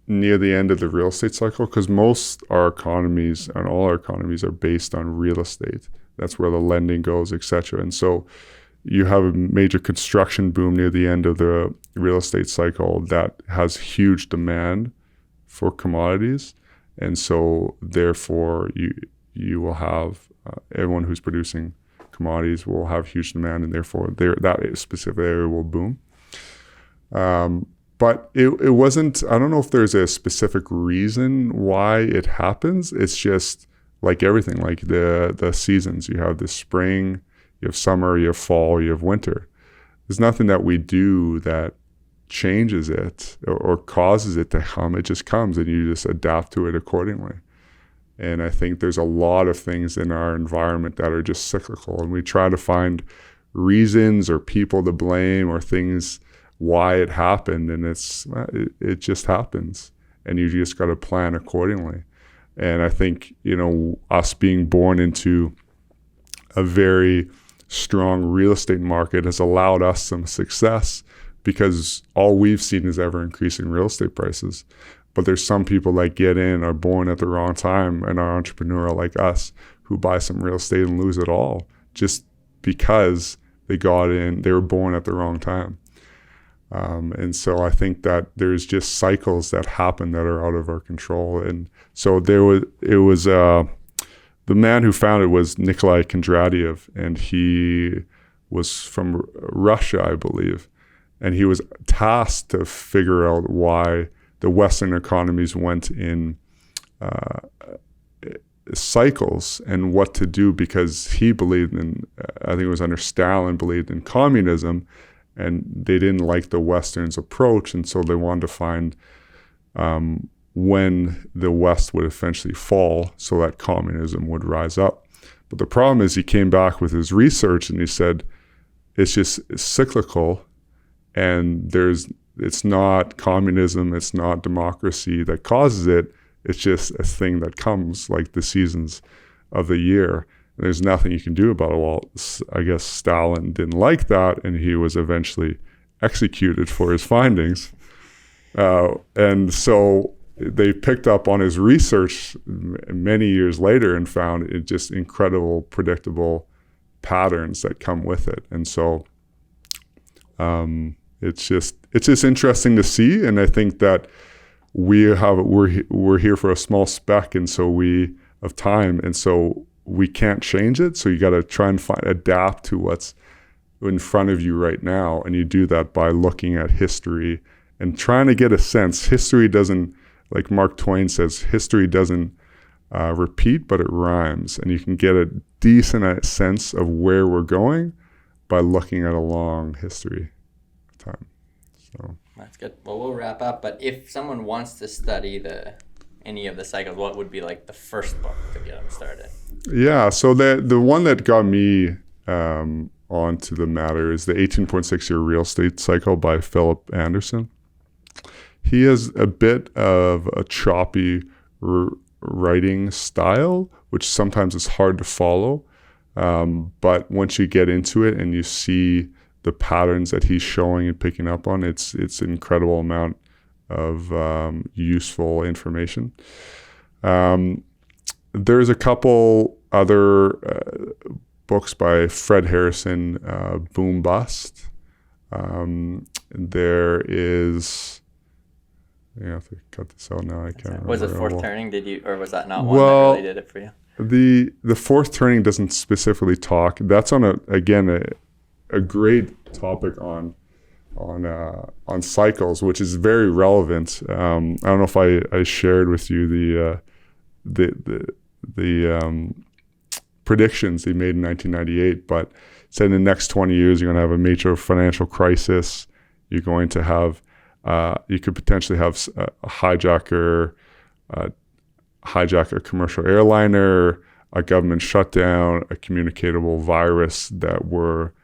near the end of the real estate cycle, because most our economies and all our economies are based on real estate. That's where the lending goes, etc. And so you have a major construction boom near the end of the real estate cycle that has huge demand for commodities. And so therefore you will have everyone who's producing commodities will have huge demand, and therefore that specific area will boom. But it wasn't, I don't know if there's a specific reason why it happens. It's just like everything, like the seasons. You have the spring, You have summer, you have fall, you have winter. There's nothing that we do that changes it or causes it to come. It just comes, and you just adapt to it accordingly. And I think there's a lot of things in our environment that are just cyclical, and we try to find reasons or people to blame or things why it happened, and it just happens, and you just got to plan accordingly. And I think, us being born into a very strong real estate market has allowed us some success, because all we've seen is ever increasing real estate prices. But there's some people that get in, are born at the wrong time, and are entrepreneurial like us, who buy some real estate and lose it all just because they were born at the wrong time. And so I think that there's just cycles that happen that are out of our control. And so the man who founded it was Nikolai Kondratiev, and he was from Russia, I believe. And he was tasked to figure out why the Western economies went in cycles and what to do, because he believed in, I think it was under Stalin, believed in communism, and they didn't like the Western's approach. And so they wanted to find when the West would eventually fall so that communism would rise up. But the problem is, he came back with his research and he said, it's cyclical, and it's not communism, it's not democracy that causes it. It's just a thing that comes, like the seasons of the year. And there's nothing you can do about it. Well, I guess Stalin didn't like that, and he was eventually executed for his findings. And so they picked up on his research many years later and found it just incredible, predictable patterns that come with it. And so it's just interesting to see. And I think that we're here for a small speck, and so of time, and so we can't change it. So you got to try and adapt to what's in front of you right now, and you do that by looking at history and trying to get a sense. History doesn't, like Mark Twain says, history doesn't repeat, but it rhymes, and you can get a decent sense of where we're going by looking at a long history of time. So that's good. Well, we'll wrap up. But if someone wants to study any of the cycles, what would be like the first book to get them started? Yeah. So the one that got me onto the matter is the 18.6 year real estate cycle by Philip Anderson. He has a bit of a choppy writing style, which sometimes is hard to follow. But once you get into it and you see the patterns that he's showing and picking up on, it's an incredible amount of useful information. There's a couple other books by Fred Harrison, Boom Bust. There is, I have to cut this out now. I can't remember. Was it Fourth Turning? Or was that not one that really did it for you? The Fourth Turning doesn't specifically talk. That's on a great topic on cycles, which is very relevant. I don't know if I shared with you the predictions he made in 1998, but said in the next 20 years you're going to have a major financial crisis. You're going to have you could potentially have a hijacker commercial airliner, a government shutdown, a communicatable virus that were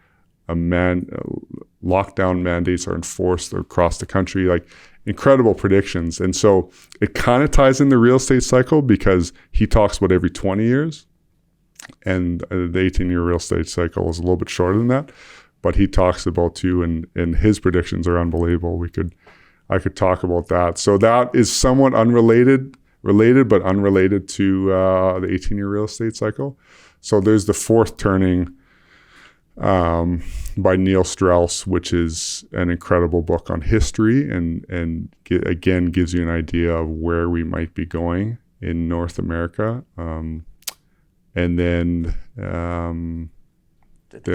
lockdown mandates are enforced across the country, like incredible predictions. And so it kind of ties in the real estate cycle, because he talks about every 20 years, and the 18-year real estate cycle is a little bit shorter than that. But he talks about too, and his predictions are unbelievable. I could talk about that. So that is somewhat related, but unrelated to the 18-year real estate cycle. So there's the Fourth Turning by Neil Strauss, which is an incredible book on history, and again gives you an idea of where we might be going in North America. And then The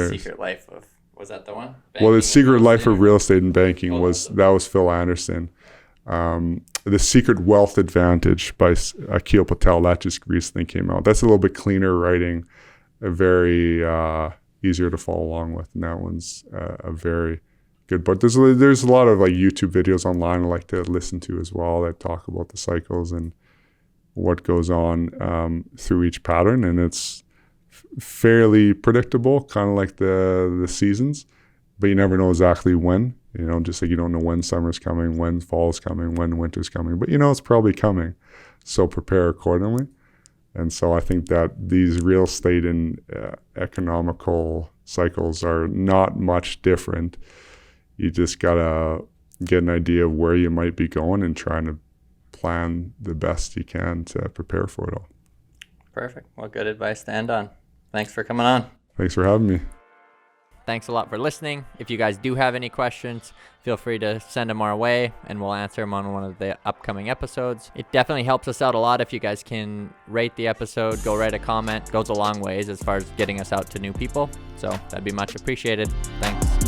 Secret Life of, was that the one? Well, The Secret Life of Real Estate and Banking was Phil Anderson. The Secret Wealth Advantage by Akil Patel, that just recently came out. That's a little bit cleaner writing, a very easier to follow along with. And that one's a very good book. There's a lot of like YouTube videos online I like to listen to as well that talk about the cycles and what goes on through each pattern, and it's fairly predictable, kind of like the seasons, but you never know exactly when. Just like you don't know when summer's coming, when fall's coming, when winter's coming, but it's probably coming, so prepare accordingly. And so I think that these real estate and economical cycles are not much different. You just gotta get an idea of where you might be going and trying to plan the best you can to prepare for it all. Perfect. Well, good advice to end on. Thanks for coming on. Thanks for having me. Thanks a lot for listening. If you guys do have any questions, feel free to send them our way and we'll answer them on one of the upcoming episodes. It definitely helps us out a lot if you guys can rate the episode, go write a comment. It goes a long ways as far as getting us out to new people. So that'd be much appreciated. Thanks.